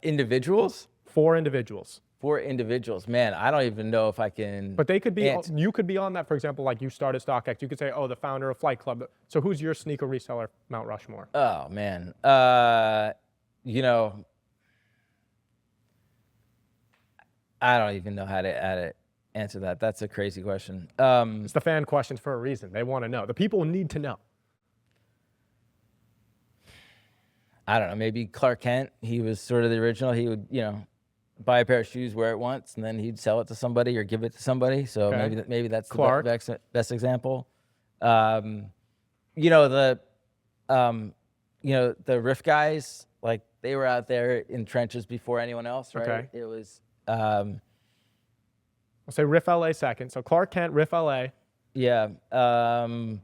Individuals? 4 individuals. 4 individuals. Man, I don't even know if I can. But they could be, you could be on that, for example, like you started StockX. You could say, oh, the founder of Flight Club. So who's your sneaker reseller Mount Rushmore? Oh, man. You know, I don't even know how to answer that. That's a crazy question. It's the fan questions for a reason. They want to know. The people need to know. I don't know. Maybe Clark Kent. He was sort of the original. He would, you know, buy a pair of shoes, wear it once, and then he'd sell it to somebody or give it to somebody. So okay. maybe that's Clark. The best example. You know, the Riff guys, like they were out there in trenches before anyone else, right? Okay. It was. I'll say Riff LA second. So Clark Kent, Riff LA. Yeah. Man,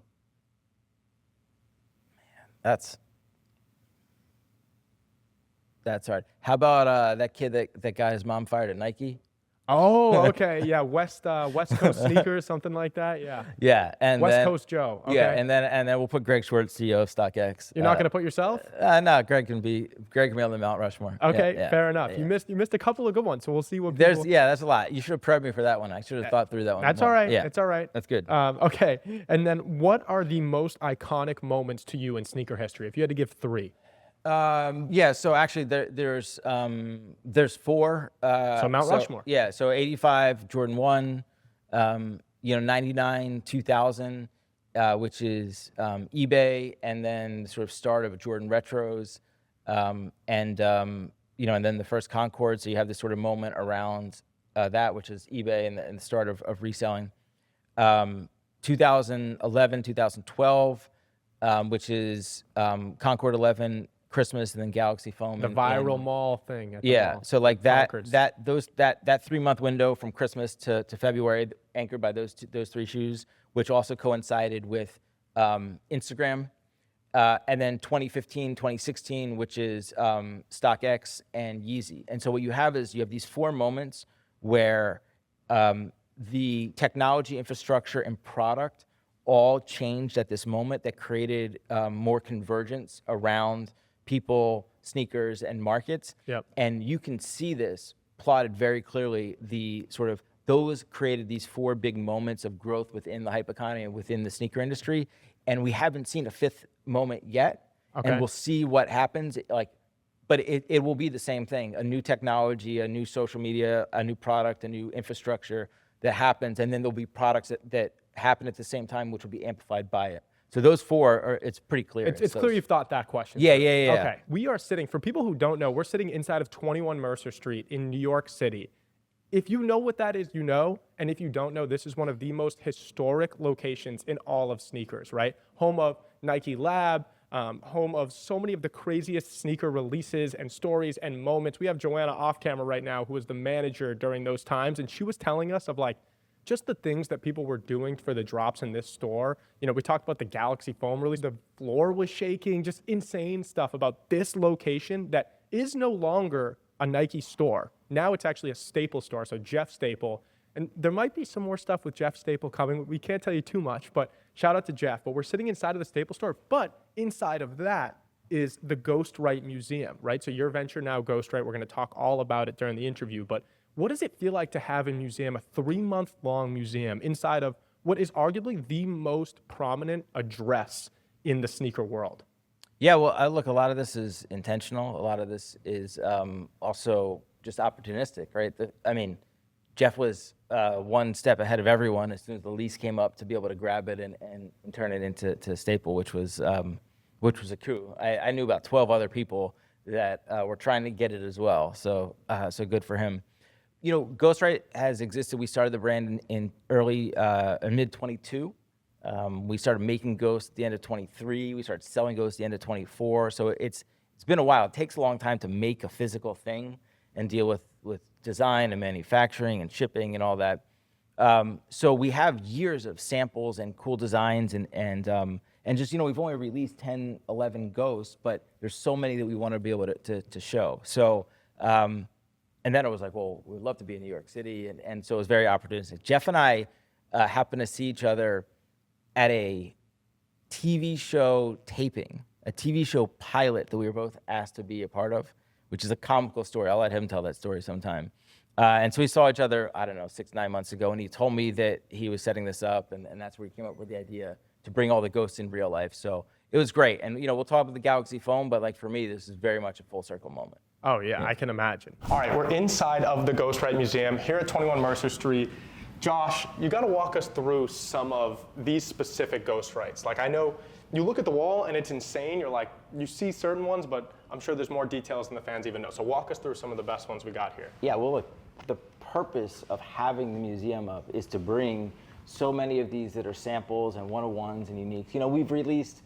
that's hard. How about that kid that got his mom fired at Nike? Oh, okay. Yeah, West Coast Sneakers, something like that. Yeah. Yeah, and West Coast Joe. Okay. Yeah, and then we'll put Greg Schwartz, CEO of StockX. You're not going to put yourself? No, Greg can be on the Mount Rushmore. Okay, yeah, fair enough. Yeah. You missed a couple of good ones, so we'll see what people... that's a lot. You should have prepped me for that one. I should have thought through that one. That's more. all right. Yeah, it's all right. That's good. Okay, and then what are the most iconic moments to you in sneaker history? If you had to give 3. Yeah, so actually there's 4. So Mount Rushmore. Yeah, so 85, Jordan 1, 99, 2000, which is eBay, and then the sort of start of Jordan Retros, and then the first Concord. So you have this sort of moment around that, which is eBay and the start of reselling. 2011, 2012, which is Concord 11, Christmas, and then Galaxy Foam. The viral mall thing. Yeah, mall. so like that 3-month window from Christmas to February, anchored by those 3 shoes, which also coincided with Instagram, and then 2015, 2016, which is StockX and Yeezy. And so what you have is these 4 moments where the technology, infrastructure, and product all changed at this moment that created more convergence around people, sneakers, and markets. Yep. And you can see this plotted very clearly. Those created these 4 big moments of growth within the hype economy and within the sneaker industry. And we haven't seen a 5th moment yet. Okay. And we'll see what happens. But it will be the same thing: a new technology, a new social media, a new product, a new infrastructure that happens, and then there'll be products that happen at the same time, which will be amplified by it. So those 4 it's pretty clear. It's clear you've thought that question. Yeah. Okay. We are sitting, for people who don't know, we're sitting inside of 21 Mercer Street in New York City. If you know what that is, you know. And if you don't know, this is one of the most historic locations in all of sneakers, right? Home of Nike Lab, home of so many of the craziest sneaker releases and stories and moments. We have Joanna off camera right now, who was the manager during those times, and she was telling us of like just the things that people were doing for the drops in this store. You know, we talked about the Galaxy Foam release. The floor was shaking, just insane stuff about this location that is no longer a Nike store. Now it's actually a Staple store, so Jeff Staple. And there might be some more stuff with Jeff Staple coming. We can't tell you too much, but shout out to Jeff. But we're sitting inside of the Staple store, but inside of that is the Ghostwrite Museum, right? So your venture now, Ghostwrite, we're gonna talk all about it during the interview, but what does it feel like to have a museum, a 3-month-long museum inside of what is arguably the most prominent address in the sneaker world? Yeah, well, look, a lot of this is intentional. A lot of this is also just opportunistic, right? I mean, Jeff was one step ahead of everyone as soon as the lease came up to be able to grab it and turn it into Staple, which was a coup. I knew about 12 other people that were trying to get it as well, so good for him. You know, Ghostwrite has existed. We started the brand in early mid 22. We started making ghosts at the end of 23. We started selling ghosts at the end of 24. So it's been a while. It takes a long time to make a physical thing and deal with design and manufacturing and shipping and all that. So we have years of samples and cool designs and just, you know, we've only released 10, 11 ghosts, but there's so many that we want to be able to show. So, and then it was like, well, we'd love to be in New York City. And so it was very opportunistic. Jeff and I happened to see each other at a TV show taping, a TV show pilot that we were both asked to be a part of, which is a comical story. I'll let him tell that story sometime. And so we saw each other, I don't know, 6-9 months ago, and he told me that he was setting this up, and that's where he came up with the idea to bring all the ghosts in real life. So it was great. And, you know, we'll talk about the Galaxy Foam, but like for me, this is very much a full circle moment. Oh, yeah, I can imagine. All right, we're inside of the Ghostwrite Museum here at 21 Mercer Street. Josh, you got to walk us through some of these specific Ghostwrites. Like, I know you look at the wall and it's insane. You're like, you see certain ones, but I'm sure there's more details than the fans even know. So walk us through some of the best ones we got here. Yeah, well, look, the purpose of having the museum up is to bring so many of these that are samples and one-of-ones and uniques. You know, we've released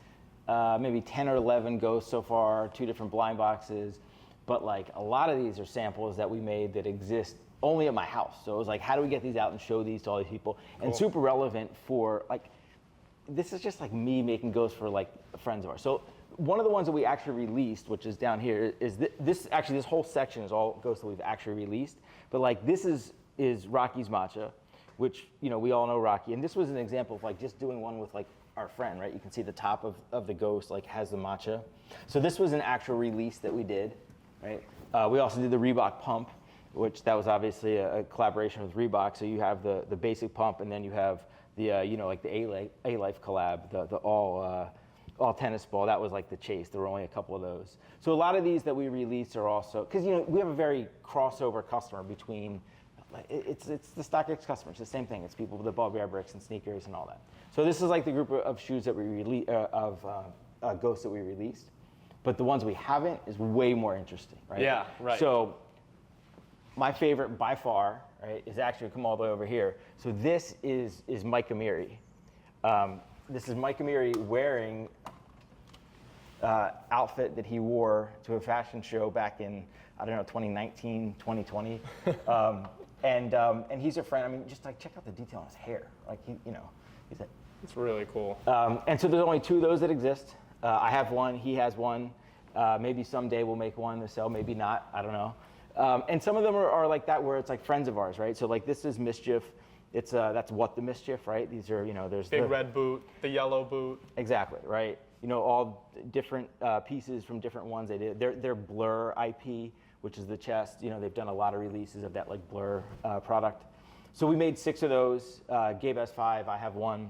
maybe 10 or 11 ghosts so far, 2 different blind boxes, but like a lot of these are samples that we made that exist only at my house. So it was like, how do we get these out and show these to all these people? Cool. And super relevant for like, this is just like me making ghosts for like friends of ours. So one of the ones that we actually released, which is down here, is this whole section is all ghosts that we've actually released. But like this is Rocky's matcha, which, you know, we all know Rocky. And this was an example of like just doing one with like our friend, right? You can see the top of the ghost like has the matcha. So this was an actual release that we did, right? We also did the Reebok pump, which that was obviously a collaboration with Reebok. So you have the basic pump, and then you have the you know, like the A-Life collab, the all tennis ball. That was like the chase. There were only a couple of those. So a lot of these that we released are also, because, you know, we have a very crossover customer between, it's the StockX customer. It's the same thing. It's people that bought Bear Bricks and sneakers and all that. So this is like the group of shoes that we released, ghosts that we released. But the ones we haven't is way more interesting, right? Yeah, right. So my favorite by far, right, is actually come all the way over here. So this is Mike Amiri. This is Mike Amiri wearing outfit that he wore to a fashion show back in, I don't know, 2019, 2020. And he's a friend. I mean, just like check out the detail on his hair. Like he's a. It's really cool. And so there's only 2 of those that exist. I have one. He has one. Maybe someday we'll make one to sell. Maybe not. I don't know. And some of them are like that, where it's like friends of ours, right? So like this is Mischief. It's that's What the Mischief, right? These are, you know, there's big red boot, the yellow boot. Exactly, right? You know, all different pieces from different ones they did. They're Blur IP, which is the chest. You know, they've done a lot of releases of that like Blur product. So we made 6 of those. Gabe has 5. I have 1.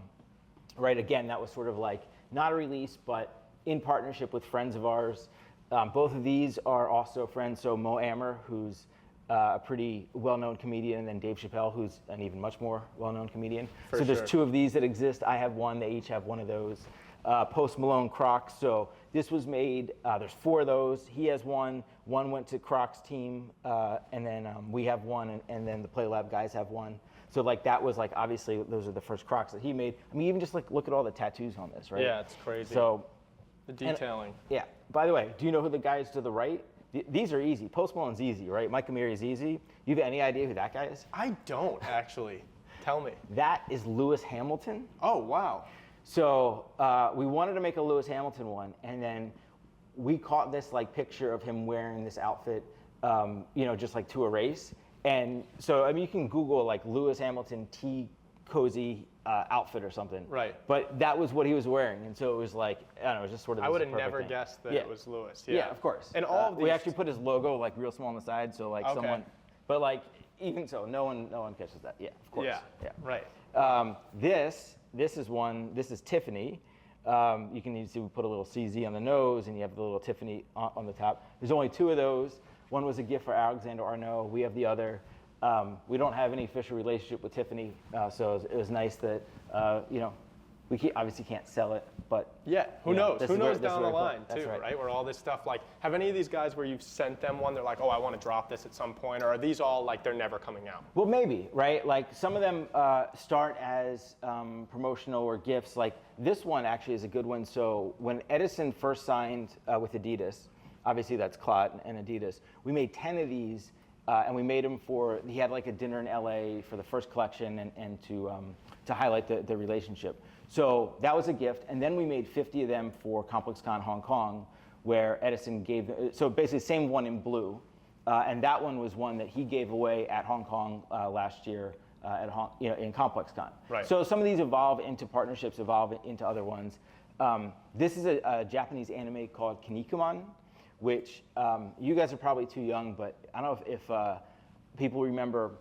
Right? Again, that was sort of like not a release, but in partnership with friends of ours. Both of these are also friends. So Mo Amer, who's a pretty well-known comedian, and then Dave Chappelle, who's an even much more well-known comedian. So there's 2 of these that exist. I have 1. They each have 1 of those. Post Malone Crocs. So this was made. There's 4 of those. He has 1. 1 went to Crocs team, and then we have 1, and then the Play Lab guys have 1. So like that was like, obviously those are the first Crocs that he made. I mean, even just like look at all the tattoos on this, right? Yeah, it's crazy. So The detailing. Yeah. By the way, do you know who the guys to the right? These are easy. Post Malone's easy, right? Mike Amiri is easy. You have any idea who that guy is? I don't, actually. Tell me. That is Lewis Hamilton. Oh, wow. So we wanted to make a Lewis Hamilton one, and then we caught this like picture of him wearing this outfit, just like to a race. And so, I mean, you can Google like Lewis Hamilton tea cozy outfit or something. Right. But that was what he was wearing, and so it was like, I don't know, it was just sort of. I would have this perfect never thing. guessed that it was Lewis. Yeah. Yeah, of course. And all of these. We actually put his logo like real small on the side, so like someone. But like even so, no one catches that. Yeah, of course. Yeah. Right. This is one. This is Tiffany. You can see we put a little CZ on the nose, and you have the little Tiffany on the top. There's only 2 of those. One was a gift for Alexander Arnault. We have the other. We don't have any official relationship with Tiffany, so it was nice that we obviously can't sell it, but yeah, who knows? Who knows down the cool. line too, right? Where all this stuff, like, have any of these guys where you've sent them one, they're like, oh, I want to drop this at some point, or are these all like they're never coming out? Well, maybe, right? Like some of them start as promotional or gifts. Like this one actually is a good one. So when Edison first signed with Adidas, obviously that's Claude and Adidas, we made 10 of these. And we made him he had like a dinner in LA for the first collection and to highlight the relationship. So that was a gift. And then we made 50 of them for ComplexCon Hong Kong, where Edison gave, so basically same one in blue. And that one was one that he gave away at Hong Kong last year in ComplexCon. Right. So some of these evolve into partnerships, evolve into other ones. This is a Japanese anime called Kinnikuman, which you guys are probably too young, but I don't know if people remember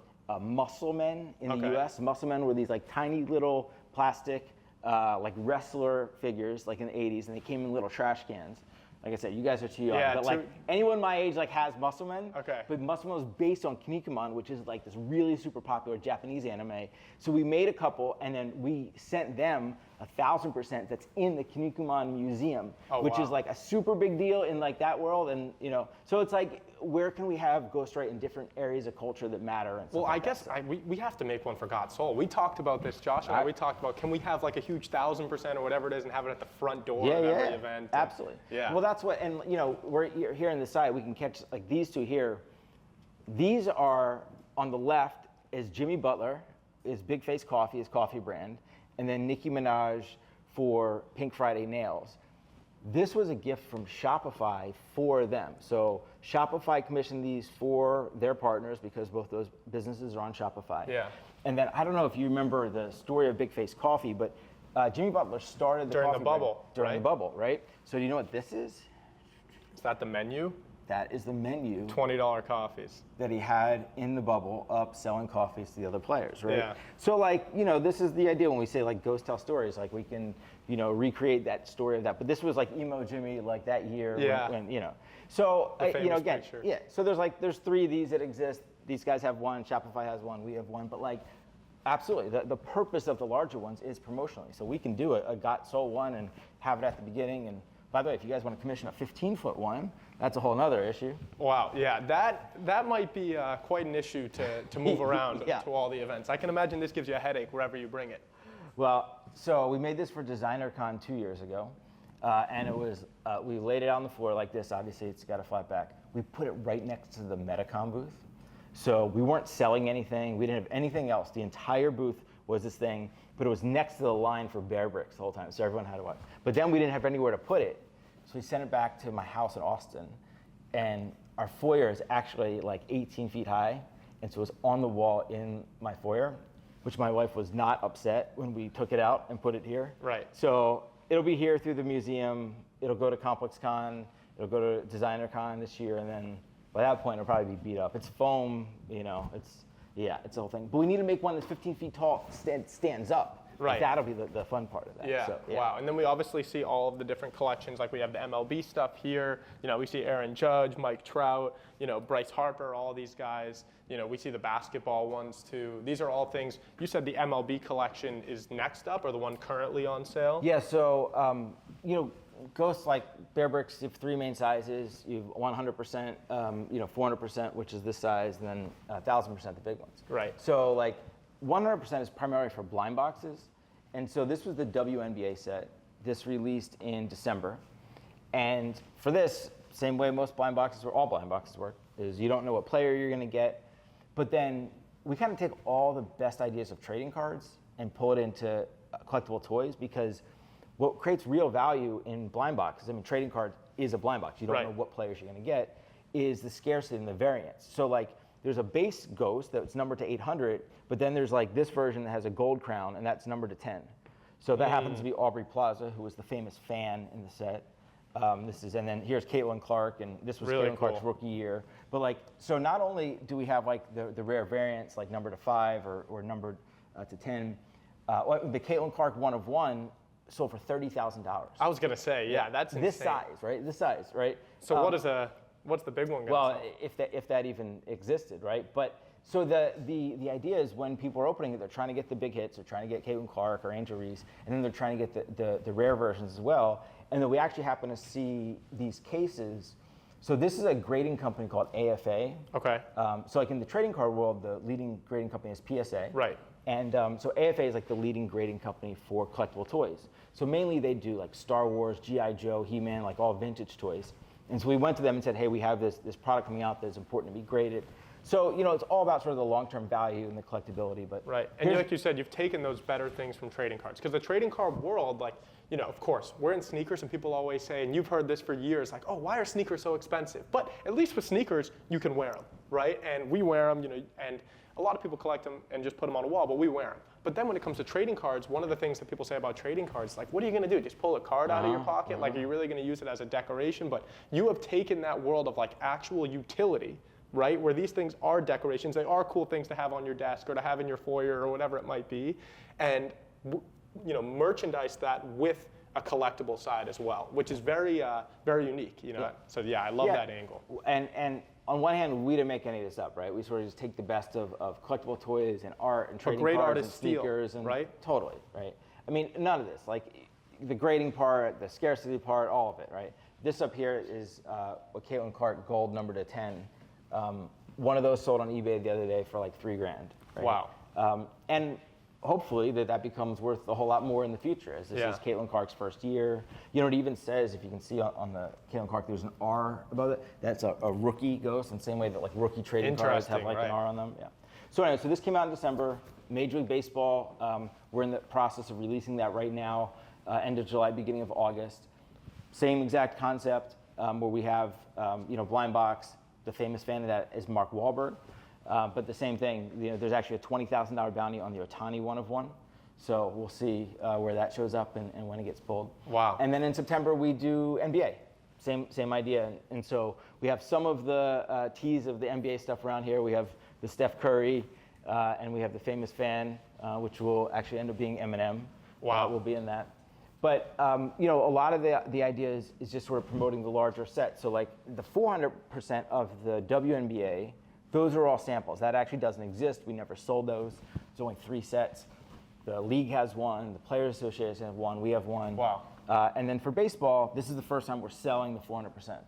Muscle Men in the US. Muscle Men were these like tiny little plastic like wrestler figures like in the 80s, and they came in little trash cans. Like I said, you guys are too young, but like anyone my age like has Muscle Men. Okay. But Muscle Men was based on Kinnikuman, which is like this really super popular Japanese anime. So we made a couple, and then we sent them 1,000% that's in the Kinnikuman Museum, which is like a super big deal in like that world, and so it's like, where can we have Ghostwrite in different areas of culture that matter? And well, like I guess we have to make one for God's Soul. We talked about this, Josh and I. We talked about, can we have like a huge 1,000% or whatever it is and have it at the front door of every event? Absolutely. Yeah. Well, that's what, and we're here on the side, we can catch like these 2 here. These are on the left is Jimmy Butler, is Big Face Coffee, his coffee brand, and then Nicki Minaj for Pink Friday Nails. This was a gift from Shopify for them. So Shopify commissioned these for their partners because both those businesses are on Shopify. Yeah. And then I don't know if you remember the story of Big Face Coffee, but Jimmy Butler started during the bubble, during the bubble, right? So do you know what this is? Is that the menu? That is the menu. $20 coffees. That he had in the bubble up selling coffees to the other players, right? Yeah. So like, this is the idea when we say like ghost tell stories, like we can, recreate that story of that. But this was like emo Jimmy like that year when So again, picture. yeah. So there's 3 of these that exist. These guys have one, Shopify has one, we have one, but like absolutely the purpose of the larger ones is promotionally. So we can do a Got Soul one and have it at the beginning. And by the way, if you guys want to commission a 15-foot one, that's a whole nother issue. Wow, yeah, that might be quite an issue to move around to all the events. I can imagine this gives you a headache wherever you bring it. Well, so we made this for DesignerCon 2 years ago, and it was, we laid it on the floor like this. Obviously, it's got a flat back. We put it right next to the Metacom booth. So we weren't selling anything. We didn't have anything else. The entire booth was this thing, but it was next to the line for Bear Bricks the whole time, so everyone had to watch. But then we didn't have anywhere to put it, so we sent it back to my house in Austin, and our foyer is actually like 18 feet high, and so it was on the wall in my foyer, which my wife was not upset when we took it out and put it here. Right. So it'll be here through the museum, it'll go to ComplexCon, it'll go to DesignerCon this year, and then by that point it'll probably be beat up. It's foam, it's the whole thing. But we need to make one that's 15 feet tall, stands up. Right. That'll be the fun part of that. Yeah. So, Wow. And then we obviously see all of the different collections. Like we have the MLB stuff here. We see Aaron Judge, Mike Trout, Bryce Harper, all these guys. We see the basketball ones too. These are all things. You said the MLB collection is next up, or the one currently on sale? Yeah. So Ghosts, like Bear Bricks, you have 3 main sizes. You have 100%, 400%, which is this size, and then 1,000%, the big ones. Right. So like 100% is primarily for blind boxes. And so this was the WNBA set. This released in December. And for this, same way most blind boxes or all blind boxes work, is you don't know what player you're going to get. But then we kind of take all the best ideas of trading cards and pull it into collectible toys, because what creates real value in blind boxes, I mean, trading cards is a blind box. You don't know what players you're going to get, is the scarcity and the variance. So like there's a base Ghost that's numbered to 800, but then there's like this version that has a gold crown and that's numbered to 10. So that happens to be Aubrey Plaza, who was the famous fan in the set. And then here's Caitlin Clark, and this was really Caitlin Clark's rookie year. But like, so not only do we have like the rare variants, like numbered to 5 or numbered to 10, the Caitlin Clark 1 of 1 sold for $30,000. I was gonna say, yeah, that's insane. This size, right? So what's the big one gonna Well, sell? if that even existed, right? But so the idea is when people are opening it, they're trying to get the big hits, they're trying to get Caitlin Clark or Angel Reese, and then they're trying to get the rare versions as well. And then we actually happen to see these cases. So this is a grading company called AFA. Okay. So like in the trading card world, the leading grading company is PSA. Right. And so AFA is like the leading grading company for collectible toys. So mainly they do like Star Wars, G.I. Joe, He-Man, like all vintage toys. And so we went to them and said, hey, we have this product coming out that's important to be graded. So, you know, it's all about sort of the long-term value and the collectability. But right. And like you said, you've taken those better things from trading cards. Because the trading card world, like, you know, of course, we're in sneakers and people always say, and you've heard this for years, like, oh, why are sneakers so expensive? But at least with sneakers, you can wear them, right? And we wear them, you know, and a lot of people collect them and just put them on a wall, but we wear them. But then when it comes to trading cards, one of the things that people say about trading cards, like, what are you going to do? Just pull a card out of your pocket? Like, are you really going to use it as a decoration? But you have taken that world of like actual utility, right? Where these things are decorations, they are cool things to have on your desk or to have in your foyer or whatever it might be, and you know, merchandise that with a collectible side as well, which is very, very unique. You know, so yeah, I love that angle. And on one hand, we didn't make any of this up, right? We sort of just take the best of collectible toys and art and trading cards and sneakers and right? Totally, right? I mean, none of this, like the grading part, the scarcity part, all of it, right? This up here is what Caitlin Clark gold numbered to 10. One of those sold on eBay the other day for like $3,000. Right? Wow. And hopefully that becomes worth a whole lot more in the future, as this is Caitlin Clark's first year. You know, it even says, if you can see on the Caitlin Clark, there's an R above it. That's a rookie Ghost, in the same way that like rookie trading cards have like an R on them. Yeah. So anyway, so this came out in December. Major League Baseball, we're in the process of releasing that right now, end of July, beginning of August. Same exact concept, where we have, you know, blind box. The famous fan of that is Mark Wahlberg. But the same thing, you know, there's actually a $20,000 bounty on the Ohtani 1 of 1. So we'll see where that shows up and when it gets pulled. Wow. And then in September, we do NBA. Same idea. And so we have some of the teas of the NBA stuff around here. We have the Steph Curry, and we have the famous fan, which will actually end up being Eminem. Wow. Will be in that. But you know, a lot of the idea is just sort of promoting the larger set. So like the 400% of the WNBA, those are all samples. That actually doesn't exist. We never sold those. There's only 3 sets. The league has 1. The Players Association has 1. We have 1. Wow. And then for baseball, this is the first time we're selling the 400%.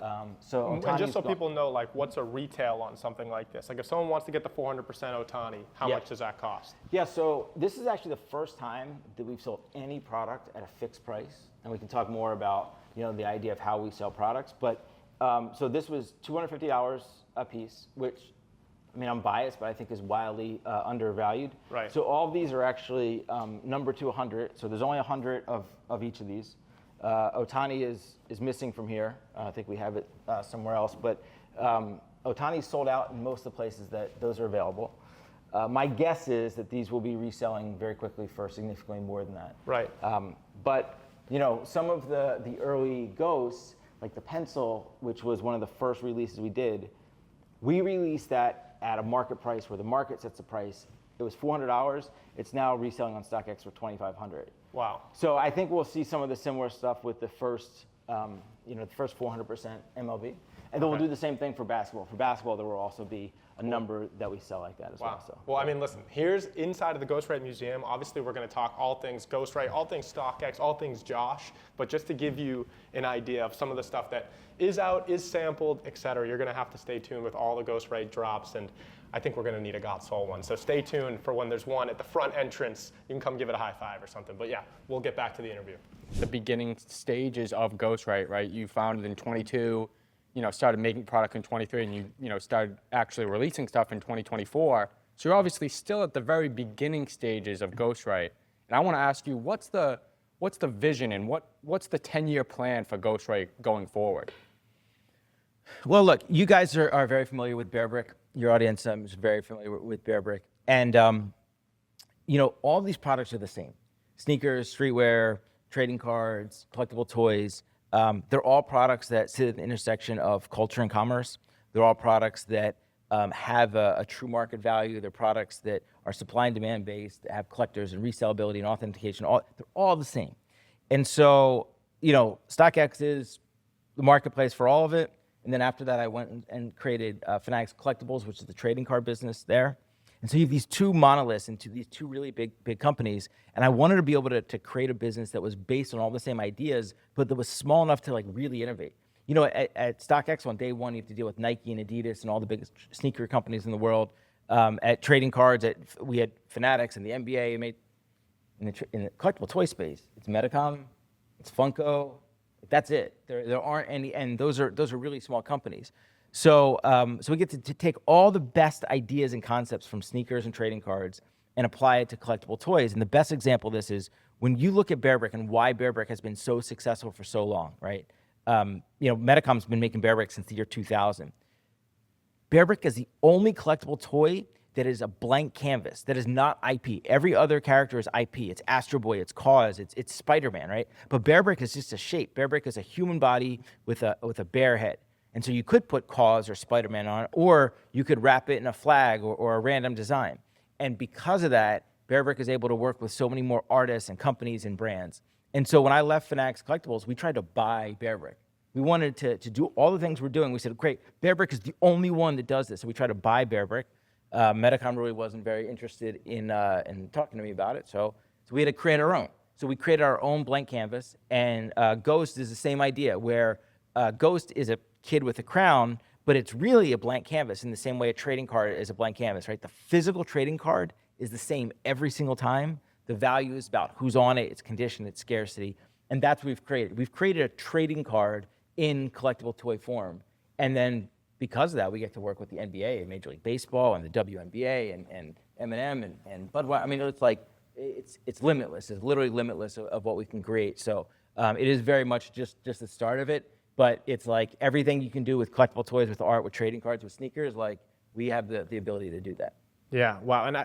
And just so people know, like, what's a retail on something like this? Like, if someone wants to get the 400% Ohtani, how much does that cost? Yeah, so this is actually the first time that we've sold any product at a fixed price. And we can talk more about, you know, the idea of how we sell products. But so this was $250 a piece, which, I mean, I'm biased, but I think is wildly undervalued. Right. So all of these are actually numbered to 100. So there's only 100 of each of these. Ohtani is missing from here. I think we have it somewhere else. But Ohtani's sold out in most of the places that those are available. My guess is that these will be reselling very quickly for significantly more than that. Right. But, you know, some of the early Ghosts, like the pencil, which was one of the first releases we did, we released that at a market price where the market sets the price. It was $400. It's now reselling on StockX for $2,500. Wow. So I think we'll see some of the similar stuff with the first, you know, the first 400% MLB. And then we'll do the same thing for basketball. For basketball, there will also be a number that we sell like that as well. So. Well, I mean, listen, here's inside of the Ghostwrite Museum. Obviously, we're going to talk all things Ghostwrite, all things StockX, all things Josh. But just to give you an idea of some of the stuff that is out, is sampled, et cetera, you're going to have to stay tuned with all the Ghostwrite drops. And I think we're going to need a Got Soul one. So stay tuned for when there's one at the front entrance. You can come give it a high five or something. But yeah, we'll get back to the interview. The beginning stages of Ghostwrite, right? You founded in 22, started making product in 23, and you started actually releasing stuff in 2024. So you're obviously still at the very beginning stages of Ghostwrite. And I want to ask you, what's the vision and what's the 10-year plan for Ghostwrite going forward? Well, look, you guys are very familiar with Bearbrick. Your audience is very familiar with Bearbrick. And, all these products are the same. Sneakers, streetwear, trading cards, collectible toys. They're all products that sit at the intersection of culture and commerce. They're all products that have a true market value. They're products that are supply and demand based, that have collectors and resellability and authentication. They're all the same. And so, StockX is the marketplace for all of it. And then after that, I went and created Fanatics Collectibles, which is the trading card business there. And so you have these two monoliths into these two really big companies. And I wanted to be able to create a business that was based on all the same ideas, but that was small enough to really innovate. At StockX on day one, you have to deal with Nike and Adidas and all the biggest sneaker companies in the world. At trading cards, we had Fanatics and the NBA. In the collectible toy space, it's Medicom, it's Funko. That's it. There aren't any, and those are really small companies. So we get to take all the best ideas and concepts from sneakers and trading cards and apply it to collectible toys. And the best example of this is when you look at Bearbrick and why Bearbrick has been so successful for so long, right? Medicom's been making Bearbrick since the year 2000. Bearbrick is the only collectible toy that is a blank canvas, that is not IP. Every other character is IP. It's Astro Boy, it's Cause, it's Spider-Man, right? But Bearbrick is just a shape. Bearbrick is a human body with a bear head. And so you could put Cause or Spider-Man on it, or you could wrap it in a flag or a random design. And because of that, Bearbrick is able to work with so many more artists and companies and brands. And so when I left Fanatics Collectibles, we tried to buy Bearbrick. We wanted to do all the things we're doing. We said, great, Bearbrick is the only one that does this. So we tried to buy Bearbrick. Medicom really wasn't very interested in talking to me about it, so we had to create our own. So we created our own blank canvas, and Ghost is the same idea, where Ghost is a kid with a crown, but it's really a blank canvas in the same way a trading card is a blank canvas, right? The physical trading card is the same every single time. The value is about who's on it, its condition, its scarcity, and that's what we've created. We've created a trading card in collectible toy form, and then because of that, we get to work with the NBA and Major League Baseball and the WNBA and Eminem and Budweiser. It's limitless. It's literally limitless of what we can create. So it is very much just the start of it. But it's like everything you can do with collectible toys, with art, with trading cards, with sneakers. We have the ability to do that. Yeah. Wow. And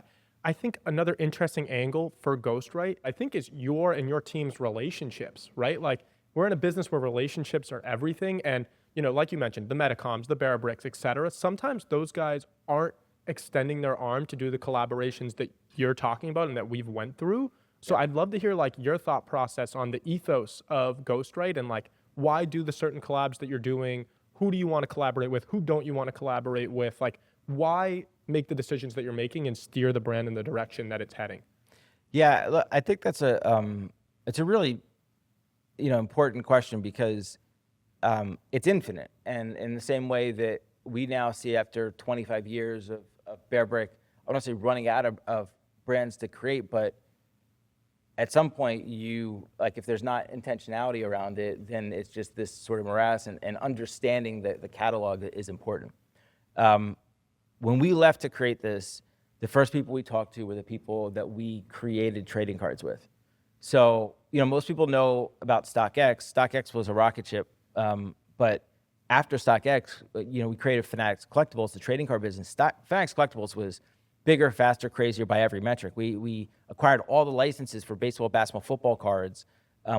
I think another interesting angle for Ghostwrite, I think, is your and your team's relationships. Right. We're in a business where relationships are everything, and like you mentioned, the Medicoms, the Bearbricks, et cetera, sometimes those guys aren't extending their arm to do the collaborations that you're talking about and that we've went through. So I'd love to hear your thought process on the ethos of Ghostwrite and why do the certain collabs that you're doing? Who do you want to collaborate with? Who don't you want to collaborate with? Why make the decisions that you're making and steer the brand in the direction that it's heading? Yeah, look, I think that's it's a really important question because it's infinite, and in the same way that we now see after 25 years of Bearbrick, I don't want to say running out of brands to create, but at some point if there's not intentionality around it, then it's just this sort of morass, and understanding the catalog is important. When we left to create this, the first people we talked to were the people that we created trading cards with. So, most people know about StockX. StockX was a rocket ship. But after StockX, we created Fanatics Collectibles, the trading card business. Fanatics Collectibles was bigger, faster, crazier by every metric. We acquired all the licenses for baseball, basketball, football cards.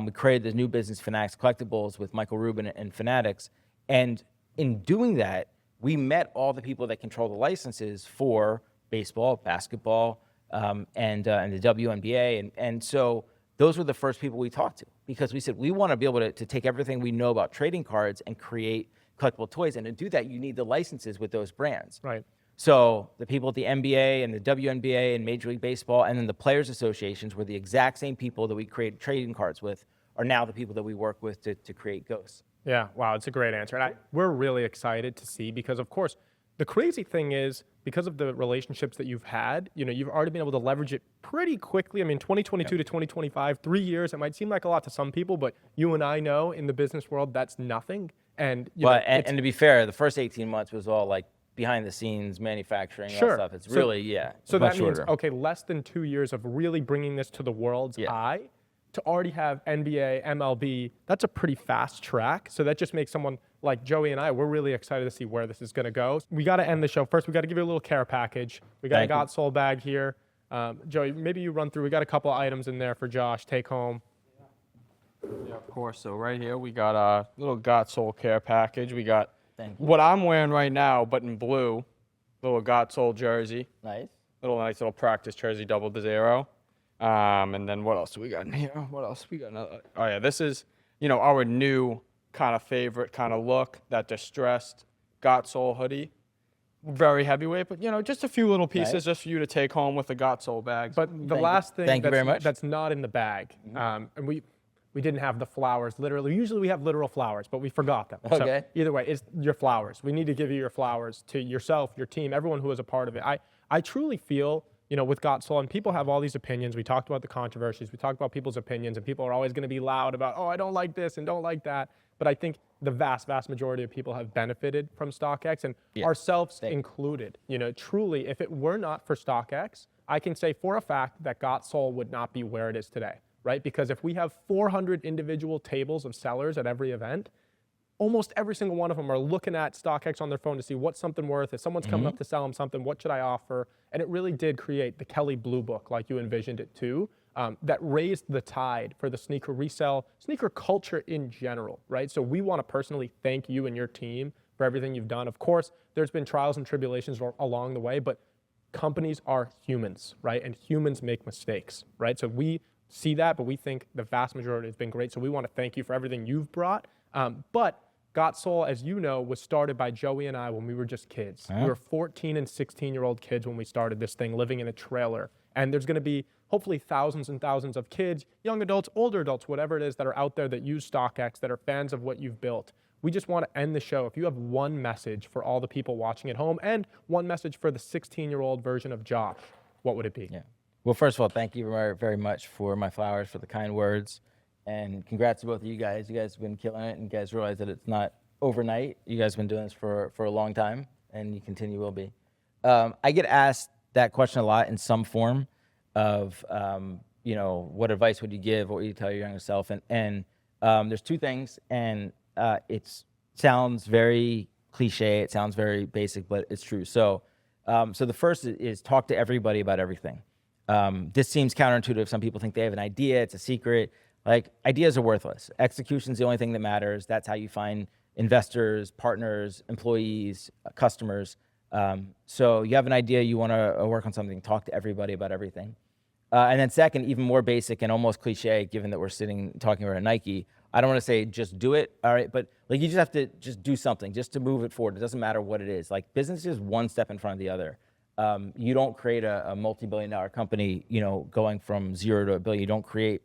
We created the new business, Fanatics Collectibles, with Michael Rubin and Fanatics. And in doing that, we met all the people that control the licenses for baseball, basketball, and the WNBA. And so those were the first people we talked to, because we said, we want to be able to take everything we know about trading cards and create collectible toys. And to do that, you need the licenses with those brands. Right. So the people at the NBA and the WNBA and Major League Baseball, and then the players associations were the exact same people that we created trading cards with, are now the people that we work with to create Ghosts. Yeah, wow, it's a great answer. And we're really excited to see, because of course, the crazy thing is, because of the relationships that you've had, you've already been able to leverage it pretty quickly. I mean, 2022 to 2025, 3 years, it might seem like a lot to some people, but you and I know in the business world, that's nothing. And, and to be fair, the first 18 months was all like behind the scenes manufacturing and stuff. It's really, So much that means, shorter. okay, less than 2 years of really bringing this to the world's eye. To already have NBA, MLB, that's a pretty fast track. So that just makes someone like Joey and I, we're really excited to see where this is going to go. We got to end the show. First, we got to give you a little care package. We got a Got Soul bag here. Joey, maybe you run through. We got a couple items in there for Josh. Take home. Yeah, of course. So right here, we got a little Got Soul care package. We got what I'm wearing right now, but in blue. Little Got Soul jersey. Nice little practice jersey, 000. And then what else do we got in here? What else? We got another. Oh yeah, this is, our new kind of favorite kind of look, that distressed Got Soul hoodie. Very heavyweight, but just a few little pieces just for you to take home with the Got Soul bags. But the last thing Thank you very much. That's not in the bag, and we didn't have the flowers literally. Usually we have literal flowers, but we forgot them. Okay. So either way, it's your flowers. We need to give you your flowers to yourself, your team, everyone who is a part of it. I truly feel, with Got Soul, and people have all these opinions. We talked about the controversies. We talked about people's opinions, and people are always going to be loud about, oh, I don't like this and don't like that. But I think the vast, vast majority of people have benefited from StockX, and ourselves included. Truly, if it were not for StockX, I can say for a fact that Got Soul would not be where it is today, right? Because if we have 400 individual tables of sellers at every event, almost every single one of them are looking at StockX on their phone to see what's something worth. If someone's coming up to sell them something, what should I offer? And it really did create the Kelly Blue Book, like you envisioned it too, that raised the tide for the sneaker resale, sneaker culture in general, right? So we want to personally thank you and your team for everything you've done. Of course, there's been trials and tribulations along the way, but companies are humans, right? And humans make mistakes, right? So we see that, but we think the vast majority has been great. So we want to thank you for everything you've brought. But Got Soul, as you know, was started by Joey and I when we were just kids. We were 14 and 16-year-old kids when we started this thing, living in a trailer. And there's going to be hopefully thousands and thousands of kids, young adults, older adults, whatever it is, that are out there that use StockX, that are fans of what you've built. We just want to end the show. If you have one message for all the people watching at home and one message for the 16-year-old version of Josh, what would it be? Yeah. Well, first of all, thank you very, very much for my flowers, for the kind words. And congrats to both of you guys. You guys have been killing it, and you guys realize that it's not overnight. You guys have been doing this for a long time, and you continue will be. I get asked that question a lot in some form of, what advice would you give? What would you tell your younger self? And there's two things, and it sounds very cliche. It sounds very basic, but it's true. So the first is talk to everybody about everything. This seems counterintuitive. Some people think they have an idea. It's a secret. Like, ideas are worthless. Execution's the only thing that matters. That's how you find investors, partners, employees, customers. So you have an idea, you want to work on something, talk to everybody about everything. And then second, even more basic and almost cliche, given that we're talking about a Nike, I don't want to say just do it, all right? But like, you just have to just do something just to move it forward. It doesn't matter what it is. Like, business is one step in front of the other. You don't create a multi-billion-dollar company, going from 0 to $1 billion. You don't create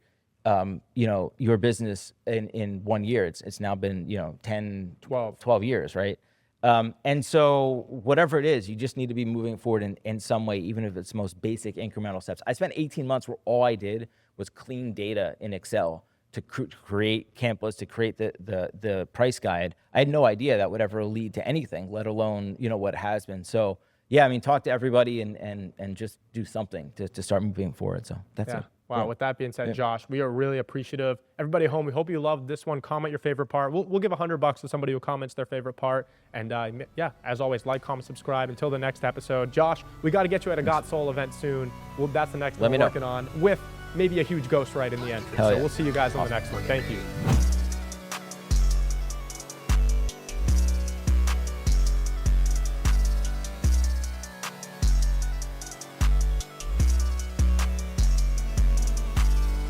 your business in 1 year. It's now been, 10, 12 years, right? And so whatever it is, you just need to be moving forward in some way, even if it's the most basic incremental steps. I spent 18 months where all I did was clean data in Excel to create Campus, to create the price guide. I had no idea that would ever lead to anything, let alone, what has been. So yeah, I mean, talk to everybody and just do something to start moving forward. So that's it. Wow. Yeah. With that being said, Josh, we are really appreciative. Everybody at home, we hope you loved this one. Comment your favorite part. We'll give $100 to somebody who comments their favorite part. And as always, like, comment, subscribe. Until the next episode. Josh, we got to get you at a Got Soul event soon. That's the next one we're working on, with maybe a huge Ghostwrite in the end. So we'll see you guys on the next one. Thank you.